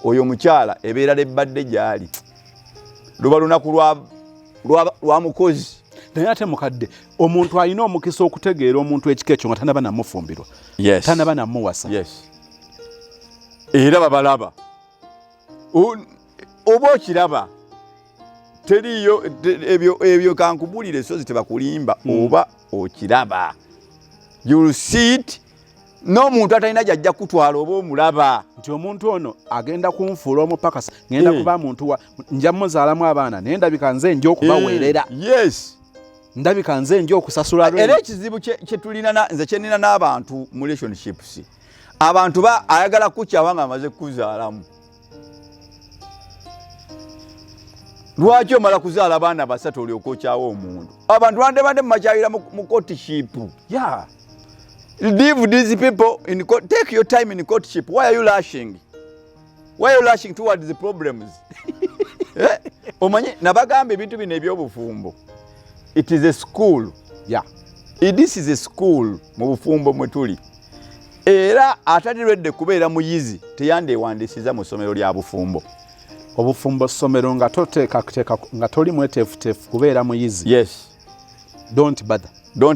Speaker 1: oyo omukyala ebeera lebbadde gy'ali luba lunaku lwa mukozi.
Speaker 2: Naye ate mukadde omuntu alina omukisa okutegeera omuntu ekika ekyo nga tanaba namufumbirwa tanaba namuwasa
Speaker 1: era babalaba oba okiraba teriyo ebyo kankubulire sozi tebakulimba oba okiraba you'll see it. N'omuntu atalina gyajja kutwala oba omulaba
Speaker 2: nti omuntu ono agenda kunfuula omupakasi ngenda kuba muntu nja muzaalamu abaana naye ndabika nze nja okubaweerera ndabika nze nja okusasula
Speaker 1: era ekizibu kyetulina nze kyenina n'abantu mu relationships abantu ayagala kukyawa nga amaze kuzaalamu. Lwaki omala kuzaala abaana basatu olyoka okyawa omuntu? Abantu bande mumakyayira mu courtship. Leave these people in court. Take your time in courtship. Why are you rushing? Why are you rushing towards the problems? Omanyi nabagamba ebintu bino eby'obufumbo. It is a school. This is a school mu bufumbo mwe tuli. Era atadiredde kubeera muyizi teyandeewandiisiza mu ssomero lya bufumbo.
Speaker 2: Obufumbo ssomero nga toteeka nga toli mweteefuteefu kubeera muyizi. Don't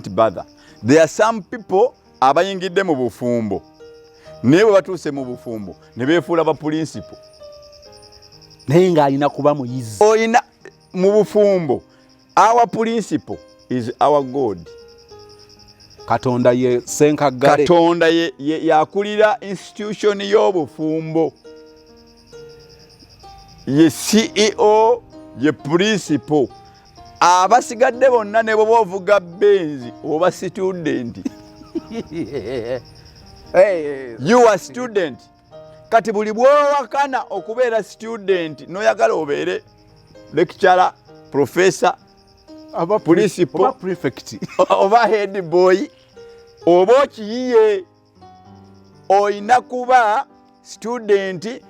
Speaker 2: bother. There are some people abayingidde mu bufumbo naye bwe batuuse mu bufumbo ne beefuula ba principal naye ng'alina kuba muyizi.
Speaker 1: Oyina mu bufumbo our principal is our God.
Speaker 2: Katonda ye Senkaggale.
Speaker 1: Katonda ye yakulira institution y'obufumbo. Ye CEO ye principal. Abasigadde bonna ne bwe ovuga benzi oba student. You are student. Kati buli bw'owakana okubeera student noyagala obeere lecturer, professor, principal,
Speaker 2: oba prefect,
Speaker 1: oba head boy, oba okiyiye oyina kuba student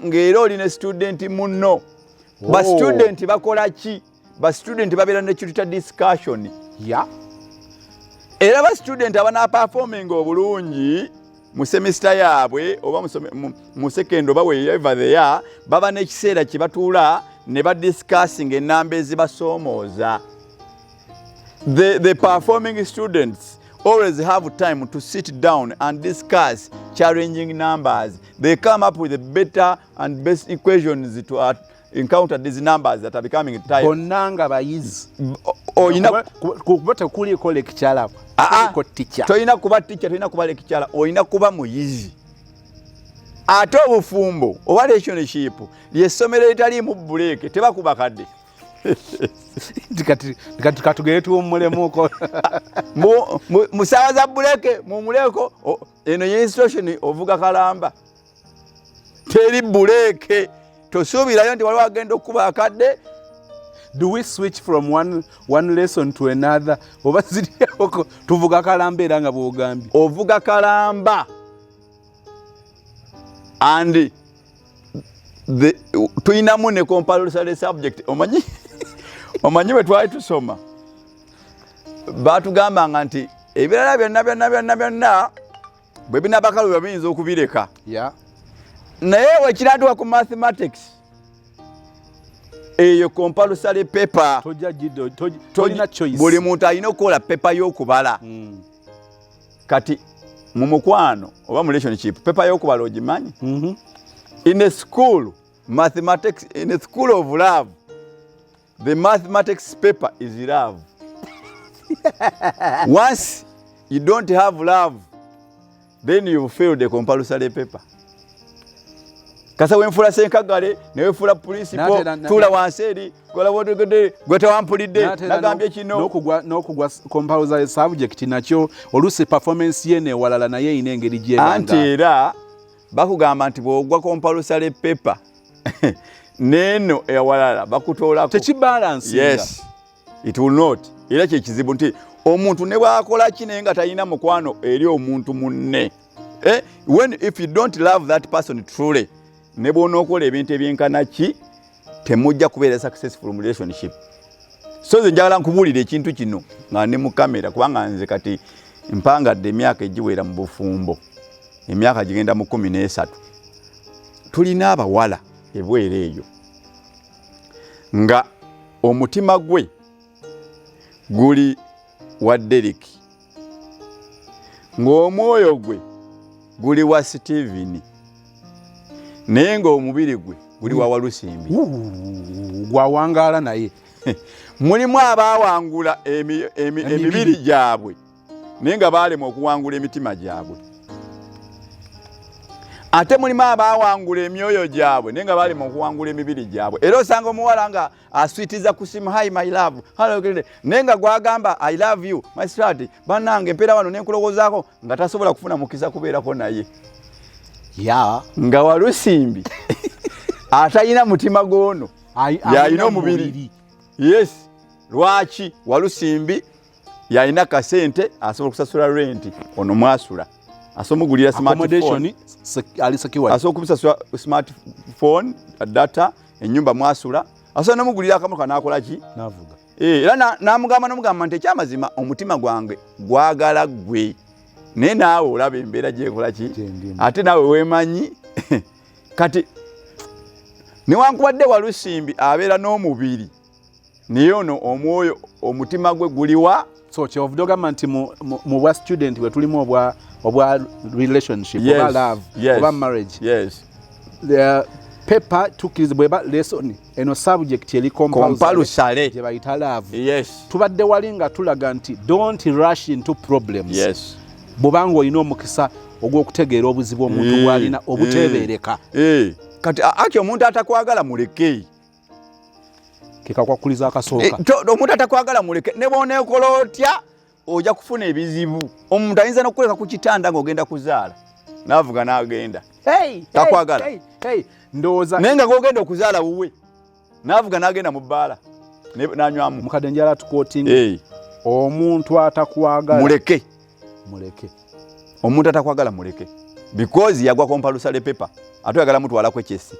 Speaker 1: ng'era olina student munno. Ba student bakola ki? Ba student babeera ne kirita discussion. Era ba student abana performing obulungi mu semester yaabwe oba mu second oba wherever they are baba n'ekiseera kye batuula ne ba discussing ennamba ezibasoomooza. The performing students always have time to sit down and discuss challenging numbers. They come up with better and best equations to encounter these numbers that are becoming tight.
Speaker 2: Bonnanga bayizi. Kuba tekuliko lecturer. Kuliko teacher.
Speaker 1: Toyina kuba teacher, toyina kuba lecturer, oyina kuba muyizi. Ate obufumbo oba relationship ly'essomero eritali mu break tebakuba kadde.
Speaker 2: Kati katugere tuwummulemuko.
Speaker 1: Musawa za buleke mumuleko eno instruction ovuga kalamba. Teri buleke tosuubirayo nti waliwo agenda okuba akadde.
Speaker 2: Do we switch from one lesson to another? Oba ziriako tuvuga kalamba era nga bw'ogambye.
Speaker 1: Ovuga kalamba. And tuyinamu ne compulsory subject. Omanyi bwe twali tusoma. Baatugambanga nti ebirala byonna bwe binabakalu bayinza okubireka.
Speaker 2: Yeah.
Speaker 1: Naye wekiratwa ku mathematics. Eyo compulsory paper.
Speaker 2: Tolina choice.
Speaker 1: Buli muntu alina okukola paper y'okubala. Kati mu mukwano oba mu relationship paper y'okubala ogimanyi? In a school, mathematics, in a school of love, the mathematics paper is love. Once you don't have love, then you fail the compulsory paper. Kasa wenfula senkagale newefula principal tula wanseri gola wodogede gwete wampulidde nagambye kino
Speaker 2: n'okugwa compulsory subject nakyo olusi performance yene walala naye ine engeri gyebanga
Speaker 1: anti era bakugamba nti bwogwa compulsory paper neno ewalala bakutoolako
Speaker 2: tekibalance.
Speaker 1: Yes, it will not. Era kyekizibu nti omuntu ne bwakola kine nga talina mukwano eri omuntu munne. If you don't love that person truly, ne bw'onookola ebintu ebyenkana ki temujja kubeera successful mu relationship. So nze njagala nkubuulira ekintu kino nga ne mu kamera kubanga nze kati mpangadde emyaka egiwera mu bufumbo. Emyaka gigenda mu 13. Tulina abawala ebwera eyo nga omutima gwe guli wa Derek, ng'omwoyo gwe guli wa Steven, naye ng'omubiri gwe guli wa Walusimbi.
Speaker 2: Gwawangaala naye.
Speaker 1: Mulimu abaawangula emibiri gyabwe naye nga baalema okuwangula emitima gyabwe. Ate mulimu abaawangula emyoyo gyabwe naye nga baalema okuwangula emibiri gyabwe. Era osanga omuwala nga aswitiza ku simu, hi my love, hello, naye nga gwagamba I love you my sweetheart, bannange empeera wano nenkulowoozaako nga tasobola kufuna mukisa kubeerako naye. Nga Walusimbi atalina mutima goono yalina omubiri. Yes, lwaki? Walusimbi yalina kasente asobola okusasula rent, ono mwasula asomugulira smartphone, asobola kumusasula smartphone, data, ennyumba mwasula, asobola nomugulira akamotoka n'akola ki?
Speaker 2: Navuga.
Speaker 1: Era n'amugamba nti ekyamazima omutima gwange gwagala gwe, naye naawe olaba embeera gyekola ki? Ate naawe weemanyi. Kati newankubadde Walusimbi abeera n'omubiri naye ono omwoyo omutima gwe guliwa.
Speaker 2: So kyovuga ogamba nti mu bwa student bwe tulimu obwa relationship,
Speaker 1: yes,
Speaker 2: oba love,
Speaker 1: yes,
Speaker 2: oba marriage.
Speaker 1: Yes.
Speaker 2: The paper tukirizibwa eba lesson eno subject eri compulsory gye bayita love.
Speaker 1: Yes.
Speaker 2: Tubadde wali nga tulaga nti don't rush into problems.
Speaker 1: Yes.
Speaker 2: Bw'obanga olina omukisa ogw'okutegeera obuzibu omuntu bw'alina obuteebereka.
Speaker 1: Kati aki omuntu atakwagala muleke.
Speaker 2: Kekakwakuliza akasooka.
Speaker 1: Omuntu atakwagala muleke. Ne bw'oneekola otya ojja kufuna ebizibu. Omuntu ayinza n'okukuleka ku kitanda ng'ogenda kuzaala n'avuga n'agenda. Takwagala.
Speaker 2: Ndowooza
Speaker 1: naye nga g'ogenda okuzaala wuwe n'avuga n'agenda mu bbaala n'anywamu.
Speaker 2: Mukadde njala tukootinga omuntu atakwagala
Speaker 1: muleke.
Speaker 2: Omuntu
Speaker 1: atakwagala muleke because yagwa compulsory paper ate yagala mutwalako ekyesi.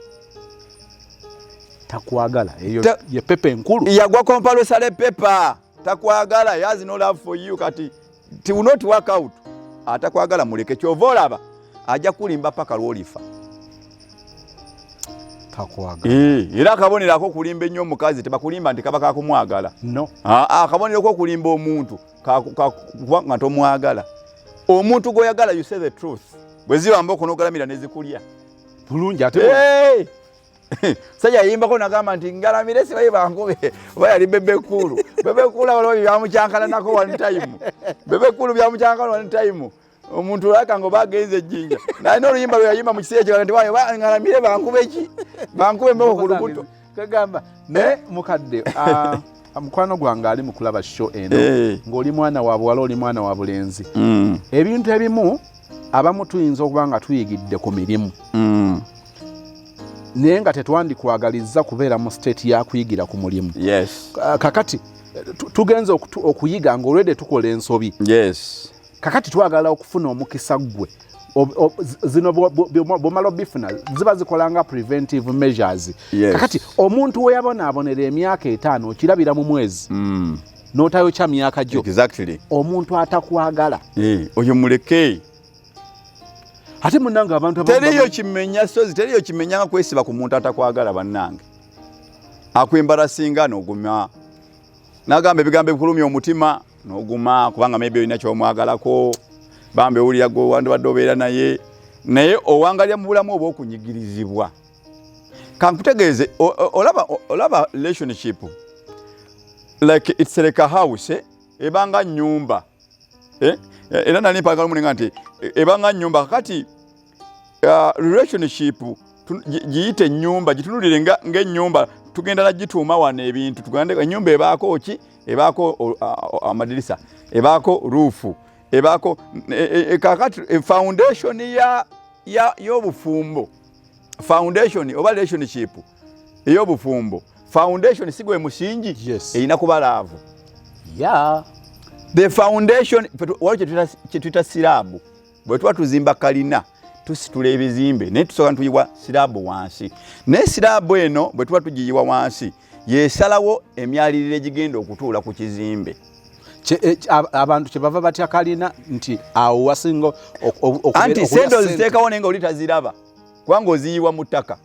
Speaker 2: Takwagala eyo ye pepe enkulu
Speaker 1: yagwa compulsory paper. Takwagala, he has no love for you, kati it will not work out. Atakwagala muleke. Kyova olaba ajja kulimba paka lwolifa.
Speaker 2: Takwagala.
Speaker 1: Era akabonerako kulimba ennyo omukazi tebakulimba nti kaba kakumwagala.
Speaker 2: No.
Speaker 1: Akabonerako kulimba omuntu nga tomwagala. Omuntu goyagala, you say the truth. Bwe zibamba okunogalamira ne zikulya.
Speaker 2: Bulungi ate.
Speaker 1: Sajja yimbako nagamba nti ngalamire sibaye bankube oba yali Bwebeekulu. Bwebeekulu abalwa byamucyankala nako one time. Bwebeekulu byamucyankala one time. Omuntu laka ngo bagenze ejjinja. Naye n'oluyimba lwe yayimba mu kiseera kyo nti waayo ngalamire bankube ki? Bankube mboko ku lubuto.
Speaker 2: kagamba ne mukadde mukwano gwange ali mu kulaba show eno ng'oli mwana wa buwala oli mwana wa bulenzi ebintu ebimu abamu tuyinza okuba nga tuyigidde ku mirimu naye nga tetwandikwagalizza kubeera mu state ya kuyigira ku mulimu kakati tugenze okuyiga ng'olwedde tukola ensobi kakati twagala okufuna omukisa gwe zino bwomala obifuna ziba zikolanga preventive measures kakati omuntu we yabonaabonera emyaka 5 okirabira mu mwezi n'otayokya myaka gyo omuntu atakwagala
Speaker 1: oyo muleke
Speaker 2: ate munange abantu
Speaker 1: teriyo kimenya sozi teriyo kimenya nga kwesiba ku muntu atakwagala bannange akwembarasinga n'oguma nagamba ebigambo bikulumya omutima n'oguma kubanga maybe olina kyomwagalako bambe owulira gwe wandibadde obeera naye owangalya mu bulamu oba okunyigirizibwa kankutegeeze olaba relationship like it's like a house ebanga nyumba era nali mpagala mulinga nti ebanga nyumba kakati relationship giyite nyumba gitunulire ng'ennyumba tugenda nagituuma wano ebintu tugende ennyumba ebaako ki ebaako amadirisa ebaako ruufu ebaako kakati foundation y'obufumbo foundation oba relationship ey'obufumbo foundation sigwe musingi erina kuba laavu the foundation waliwo kyetuyita siraabu bwe tuba tuzimba kalina tusitula ebizimbe naye tusooka ntuyibwa siraabu wansi naye siraabu eno bwe tuba tugiyiwa wansi yesalawo emyaliriro egigenda okutuula ku kizimbe
Speaker 2: abantu kyebava batya kalina nti awo wasinga
Speaker 1: anti sente oziteekawo naye nga oli taziraba kubanga oziyiwa mu ttaka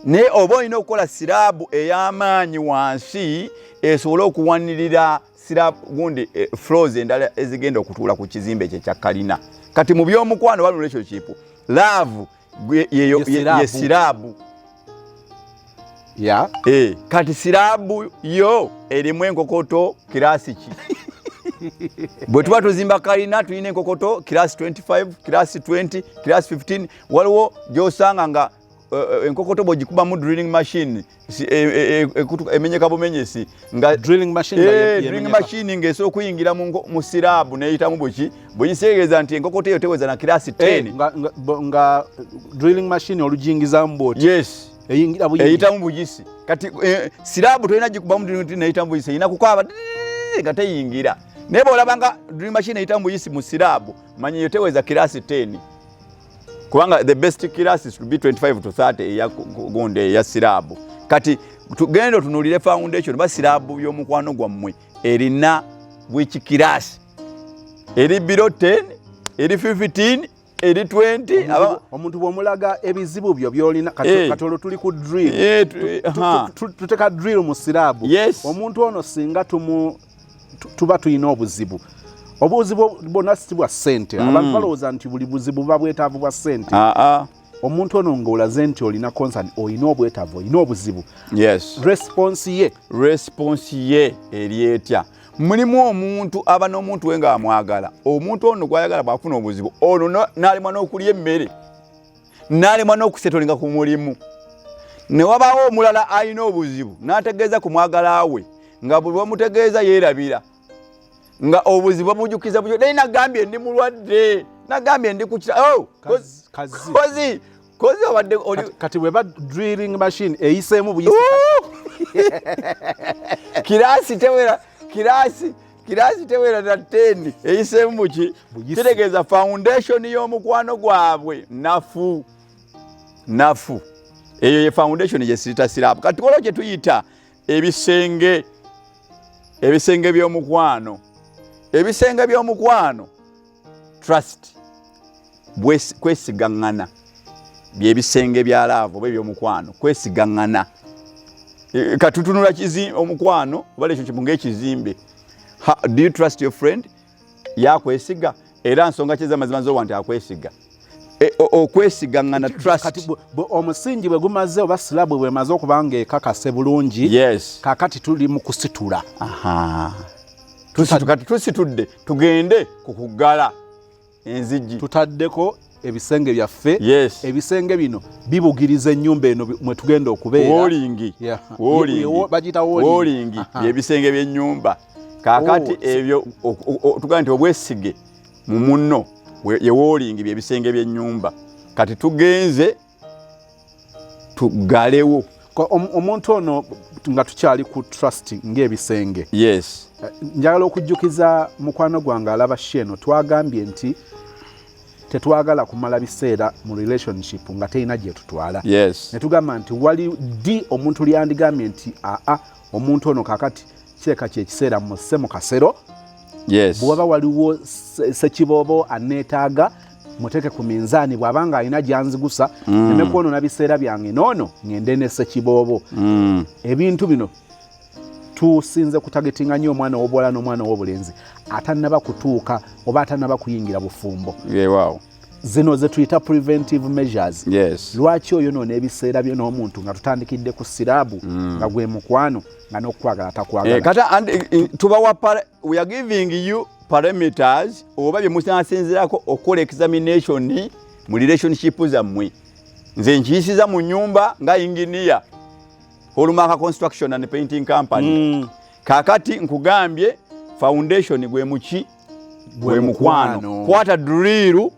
Speaker 1: naye oba olina okukola siraabu ey'amaanyi wansi esobole okuwanirira siraabu gundi floors endala ezigenda okutuula ku kizimbe ekyo ekya kalina kati mu by'omukwano bali mu relationship love ye siraabu kati siraabu yo erimu enkokoto kirasi ki bwe tuba tuzimba kalina tulina enkokoto kirasi 25 kirasi 20 kirasi 15 waliwo gy'osanga nga enkokoto bw'ogikubamu drilling machine emenyeka bumenyesi nga
Speaker 2: drilling
Speaker 1: machine ng'esobola okuyingira mu siraabu n'eyitamu bweki bwegiseegeza nti enkokoto eyo teweza na kirasi 10
Speaker 2: nga drilling machine olujingizamu bwoti
Speaker 1: eyitamu bugisi kati siraabu tolina gikubamu n'eyitamu bugisi erina kukaaba nga teyingira naye bw'olabanga drilling machine eyitamu bugisi mu siraabu manyi eyo teweza kirasi 10 kubanga the best classes to be 25 to 30 eya gonde ya siraabu kati tugenda tunulire foundation ba siraabu y'omukwano gwammwe erina which class eri below 10 eri 15 eri 20
Speaker 2: omuntu bw'omulaga ebizibu byo byolina katolo tuli ku drill tuteka drill mu siraabu omuntu ono singa tuba tulina obuzibu obuzibu bwonna si bwa ssente abantu balowooza nti buli buzibu buba bwetaavu bwa ssente omuntu ono ng'olaze nti olina concern olina obwetaavu olina obuzibu response ye eri etya mulimu omuntu aba n'omuntu we ng'amwagala omuntu ono gw'ayagala bw'afuna obuzibu ono n'alemwa n'okulya emmere n'alemwa n'okusetolinga ku mulimu ne wabaawo omulala alina obuzibu n'ategeeza ku mwagala we nga buli wamutegeeza yeerabira nga obuzibu bujukiza bujo naye nagambye ndi mulwadde nagambye ndi kukira kozi obadde oli kati bweba drilling machine eyiseemu buyisi
Speaker 1: kirasi tewera na 10 eyiseemu buki kitegeeza foundation y'omukwano gwabwe nafu eyo ye foundation yesirita siraabu kati kola kye tuyita ebisenge by'omukwano ebisenge by'omukwano trust kwesigaŋŋana byebisenge bya laavu oba ebyomukwano kwesigaŋŋana katutunula omukwano oba relationship ng'ekizimbe do you trust your friend yakwesiga era nsonga kyezamazima zowa nti akwesiga okwesigaŋŋana trust
Speaker 2: kati omusingi bwe gumaze oba siraabu bwemaze okuba ng'ekakase bulungi kakati tuli mu kusitula
Speaker 1: kati tusitudde tugende ku kuggala enzigi
Speaker 2: tutaddeko ebisenge byaffe
Speaker 1: yes.
Speaker 2: ebisenge bino bibugiriza ennyumba eno mwe tugenda okubeera
Speaker 1: walling
Speaker 2: bagita
Speaker 1: walling ebisenge by'ennyumba kakati ebyo tugamba nti obwesige mu munno ye walling byebisenge by'ennyumba kati tugenze tugalewo
Speaker 2: omuntu ono nga tukyali ku trust ng'ebisenge
Speaker 1: yes
Speaker 2: njagala okujjukiza mukwano gwange alaba sheno twagambye nti tetwagala kumala biseera mu relationship nga terina gye tutwala
Speaker 1: yes
Speaker 2: netugamba nti wali di omuntu lyandigambye nti omuntu ono kakati kireka kyekiseera musse mu kasero
Speaker 1: yes
Speaker 2: bwaba waliwo sekiboobo aneetaaga muteke ku minzaani bw'abanga alina gyanzigusa neme kwonona biseera byange noono ngende ne sekiboobo ebintu bino tusinze kutagetinga nnyo omwana w'obuwala n'omwana w'obulenzi atannaba kutuuka oba atannaba kuyingira bufumbo
Speaker 1: wow.
Speaker 2: zino ze tuyita preventive measures
Speaker 1: yes.
Speaker 2: lwaki oyonoona ebiseera byo n'omuntu nga tutandikidde ku siraabu nga gwe mukwano nga n'okukwagala takwagala
Speaker 1: kata tubawa we are giving you parameters oba bye musinzirako okukola examination mu relationship zammwe nze nkiyisiza mu nyumba nga engineer Holumaka Construction and Painting Company kakati nkugambye foundation gwe muki gwe mukwano kwata drill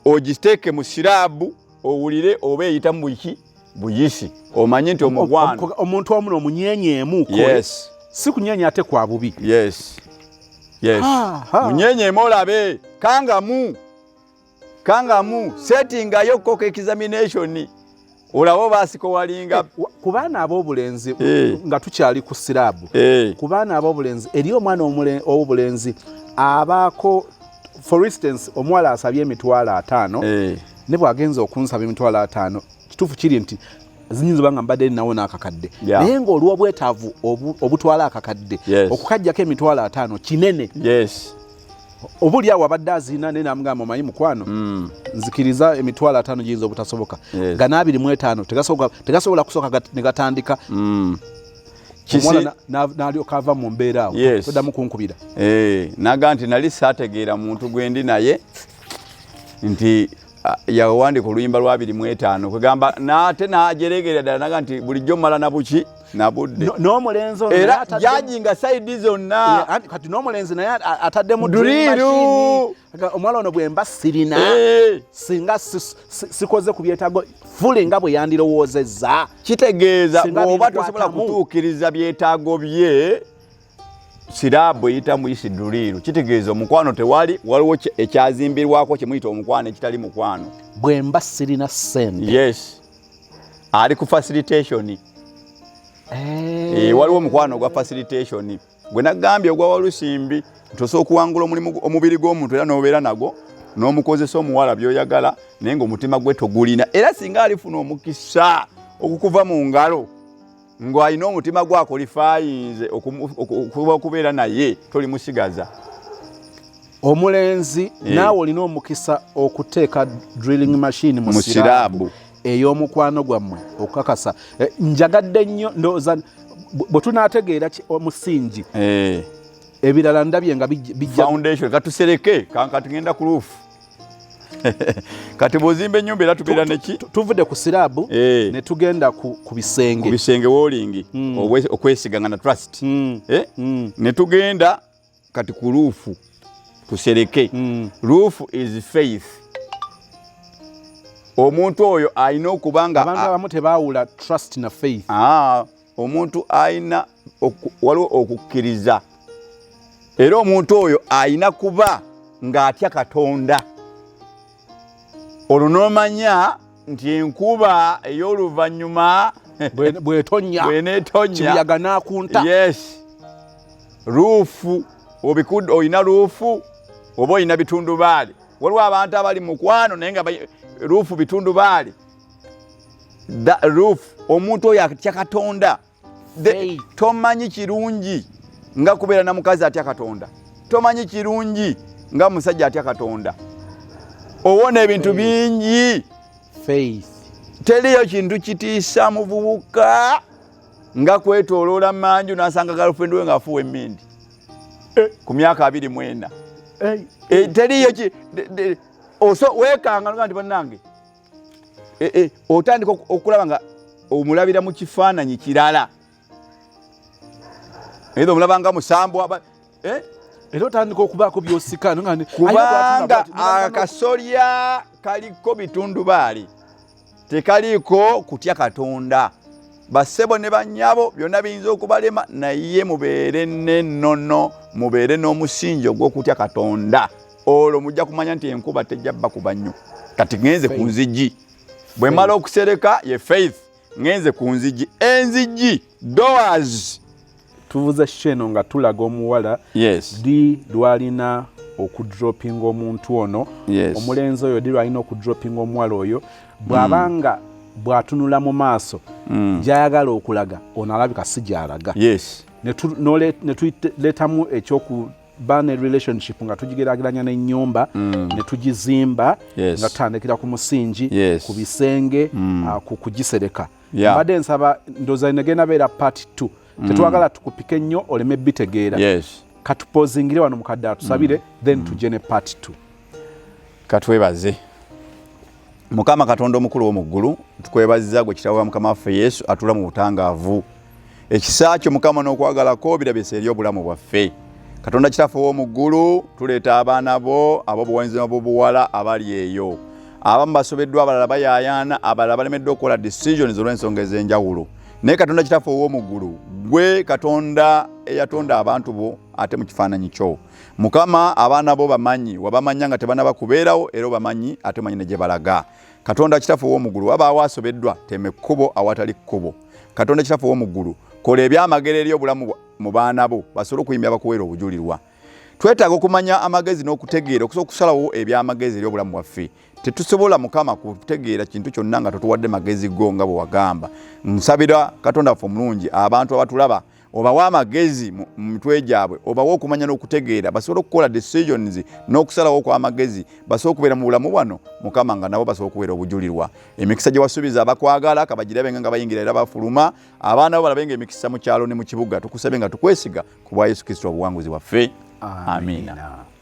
Speaker 1: ogisteke mu sirabu owulire oba eyita mu biki buyisi omanye nti omugwano
Speaker 2: omuntu omuno omunyenyeemu
Speaker 1: yes
Speaker 2: si kunyenya ate kwa bubi
Speaker 1: yes yes munyenyeemu olabe kangamu setting ayo koko examination olawo basiko walinga
Speaker 2: ku baana ab'obulenzi nga tukyali ku siraabu ku baana ab'obulenzi eri omwana ow'obulenzi abaako for instance omuwala asabye $5,000 ne bw'agenza okunsaba $5,000 kituufu kiri nti zinyinza obanga mbadde nawo n'akakadde naye ng'olw'obwetaavu obutwala akakadde okukajjako $5,000 kinene obuli awo abadde azina ne namugamba omanyi mukwano nzikiriza $5,000 giyinza obutasoboka ga $25 tegasobola kusooka ne gatandika omwana n'alyoka ava mu mbeera awo toddamu kunkubira
Speaker 1: naga nti nali saategeera muntu gwe ndi naye nti yawandika oluyimba lwa 25 kwegamba n'ate n'ajeregerera ddala naga nti bulijjo mmala na buki nabudde
Speaker 2: n'omulenzi
Speaker 1: era jajinga saidi zonna
Speaker 2: kati n'omulenzi naye ataddemu drill omwala ono bwe mba sirina singa sikoze ku byetaago fuli nga bwe yandirowoozezza
Speaker 1: kitegeeza oba tosobola kutuukiriza byetaago bye siraabu eyita muyisi duliru kitegeeza omukwano tewali waliwo ekyazimbirwako kyemuyita omukwano ekitali mukwano
Speaker 2: bwe mba sirina ssente
Speaker 1: yes ali ku facilitation waliwo omukwano gwa facilitation gwe nagambye ogwa walusimbi ntosobola okuwangula omubiri gw'omuntu era n'obeera nago n'omukozesa omuwala by'oyagala naye ng'omutima gwe togulina era singa alifuna omukisa okukuva mu ngalo ng'alina omutima gwakolifayinze okubeera naye tolimusigaza
Speaker 2: omulenzi naawe olina omukisa okuteeka drilling machine mu siraabu ey'omukwano gwammwe okukakasa njagadde nnyo ndowooza bwe tunaategeera omusingi ebirala ndabye nga bijja
Speaker 1: foundation katusereke katugenda ku roof kati bw'ozimba ennyumba era tubeera neki
Speaker 2: tuvudde ku siraabu ne tugenda ku bisenge
Speaker 1: walling okwesiganga na trust ne tugenda kati ku roof tusereke roof is faith omuntu oyo alina okubanga
Speaker 2: abantu abamu tebaawula trust na faith
Speaker 1: omuntu alina waliwo okukkiriza era omuntu oyo alina kuba ng'atya Katonda olwo n'omanya nti enkuba ey'oluvannyuma
Speaker 2: bw'etonnya kibuyaga n'akunta
Speaker 1: yes ruufu olina ruufu oba olina bitundubaali waliwo abantu abali mukwano naye nga ruufu bitundubaali ruufu omuntu oyo atya Katonda tomanyi kirungi nga kubeera na mukazi atya Katonda tomanyi kirungi nga musajja atya Katonda owona ebintu bingi
Speaker 2: faith
Speaker 1: teriyo kintu kitiisa muvubuka nga kwetooloola manju n'asanga girlfriend we ng'afuwa emmindi ku myaka 24 teriyo wekanga nga nti bannange otandika okulaba nga omulabira mu kifaananyi kirala era omulaba nga musambwa
Speaker 2: era otandika okubaako byosika
Speaker 1: kubanga akasolya kaliko bitundubaali tekaliiko kutya Katonda. Bassebo ne bannyabo byonna biyinza okubalema naye mubeere n'ennono mubeere n'omusingi ogw'okutya Katonda olwo mujja kumanya nti enkuba tejja bakuba nnyo. Kati ngenze ku nzigi bwe mala okusereka ye faith ngenze ku nzigi enzigi doors
Speaker 2: tuvuze sheno nga tulaga omuwala di lwalina okudropinga omuntu ono omulenzi oyo di lwalina okudropinga omuwala oyo bw'abanga bw'atunula mu maaso gy'ayagala okulaga ono alabika si gy'alaga ne tuleetamu ekyokuba ne relationship nga tugigeraageranya n'ennyumba ne tugizimba nga tutandikira ku musingi ku bisenge kugisereka mbadde nsaba ndowooza negenda beera part 2 tetwagala tukupike nnyo oleme bitegeera katupozingire wano mukadde atusabire then tujje ne part 2
Speaker 1: katwebaze. Mukama Katonda omukulu w'omu ggulu tukwebaziza gwe kitaawe wa Mukama waffe Yesu atula mu butangaavu ekisa kyo Mukama n'okwagalako birabise eri obulamu bwaffe. Katonda kitaffe w'omu ggulu tuleeta abaana bo ab'obuwanyizi n'ab'obuwala abali eyo abamu basobeddwa abalala bayaayaana abalala balemeddwa okukola decisions olw'ensonga ez'enjawulo naye Katonda kitaffe ow'omu ggulu gwe Katonda eyatonda abantu bo ate mu kifaananyi kyo. Mukama abaana bo bamanyi wabamanya nga tebanaba kubeerawo era bamanyi ate manyi ne gye balaga. Katonda kitaffe ow'omu ggulu wabaawo asobeddwa teme kkubo awatali kkubo. Katonda kitaffe ow'omu ggulu kola ebyamagero eri obulamu mu baana bo basobole okuyimbya bakuweera obujulirwa. Twetaaga okumanya amagezi n'okutegeera okusobola okusalawo ebyamagezi eri obulamu bwaffe. Tetusobola Mukama kutegeera kintu kyonna nga totuwadde magezi go nga bwe wagamba. Nsabira Katonda waffe omulungi abantu abatulaba obawa amagezi mu mitwe gyabwe obawa okumanya n'okutegeera basobole okukola decisions n'okusalawo kw'amagezi basobole okubeera mu bulamu bwano Mukama nga nabo basobole okubeera obujulirwa. Emikisa gye wasuubiza abakwagala kabagirabe nga bayingira era bafuluma abaana bo balabenga emikisa mu kyalo ne mu kibuga tukusabe nga tukwesiga ku bwa Yesu Kristo obuwanguzi bwaffe. Amiina.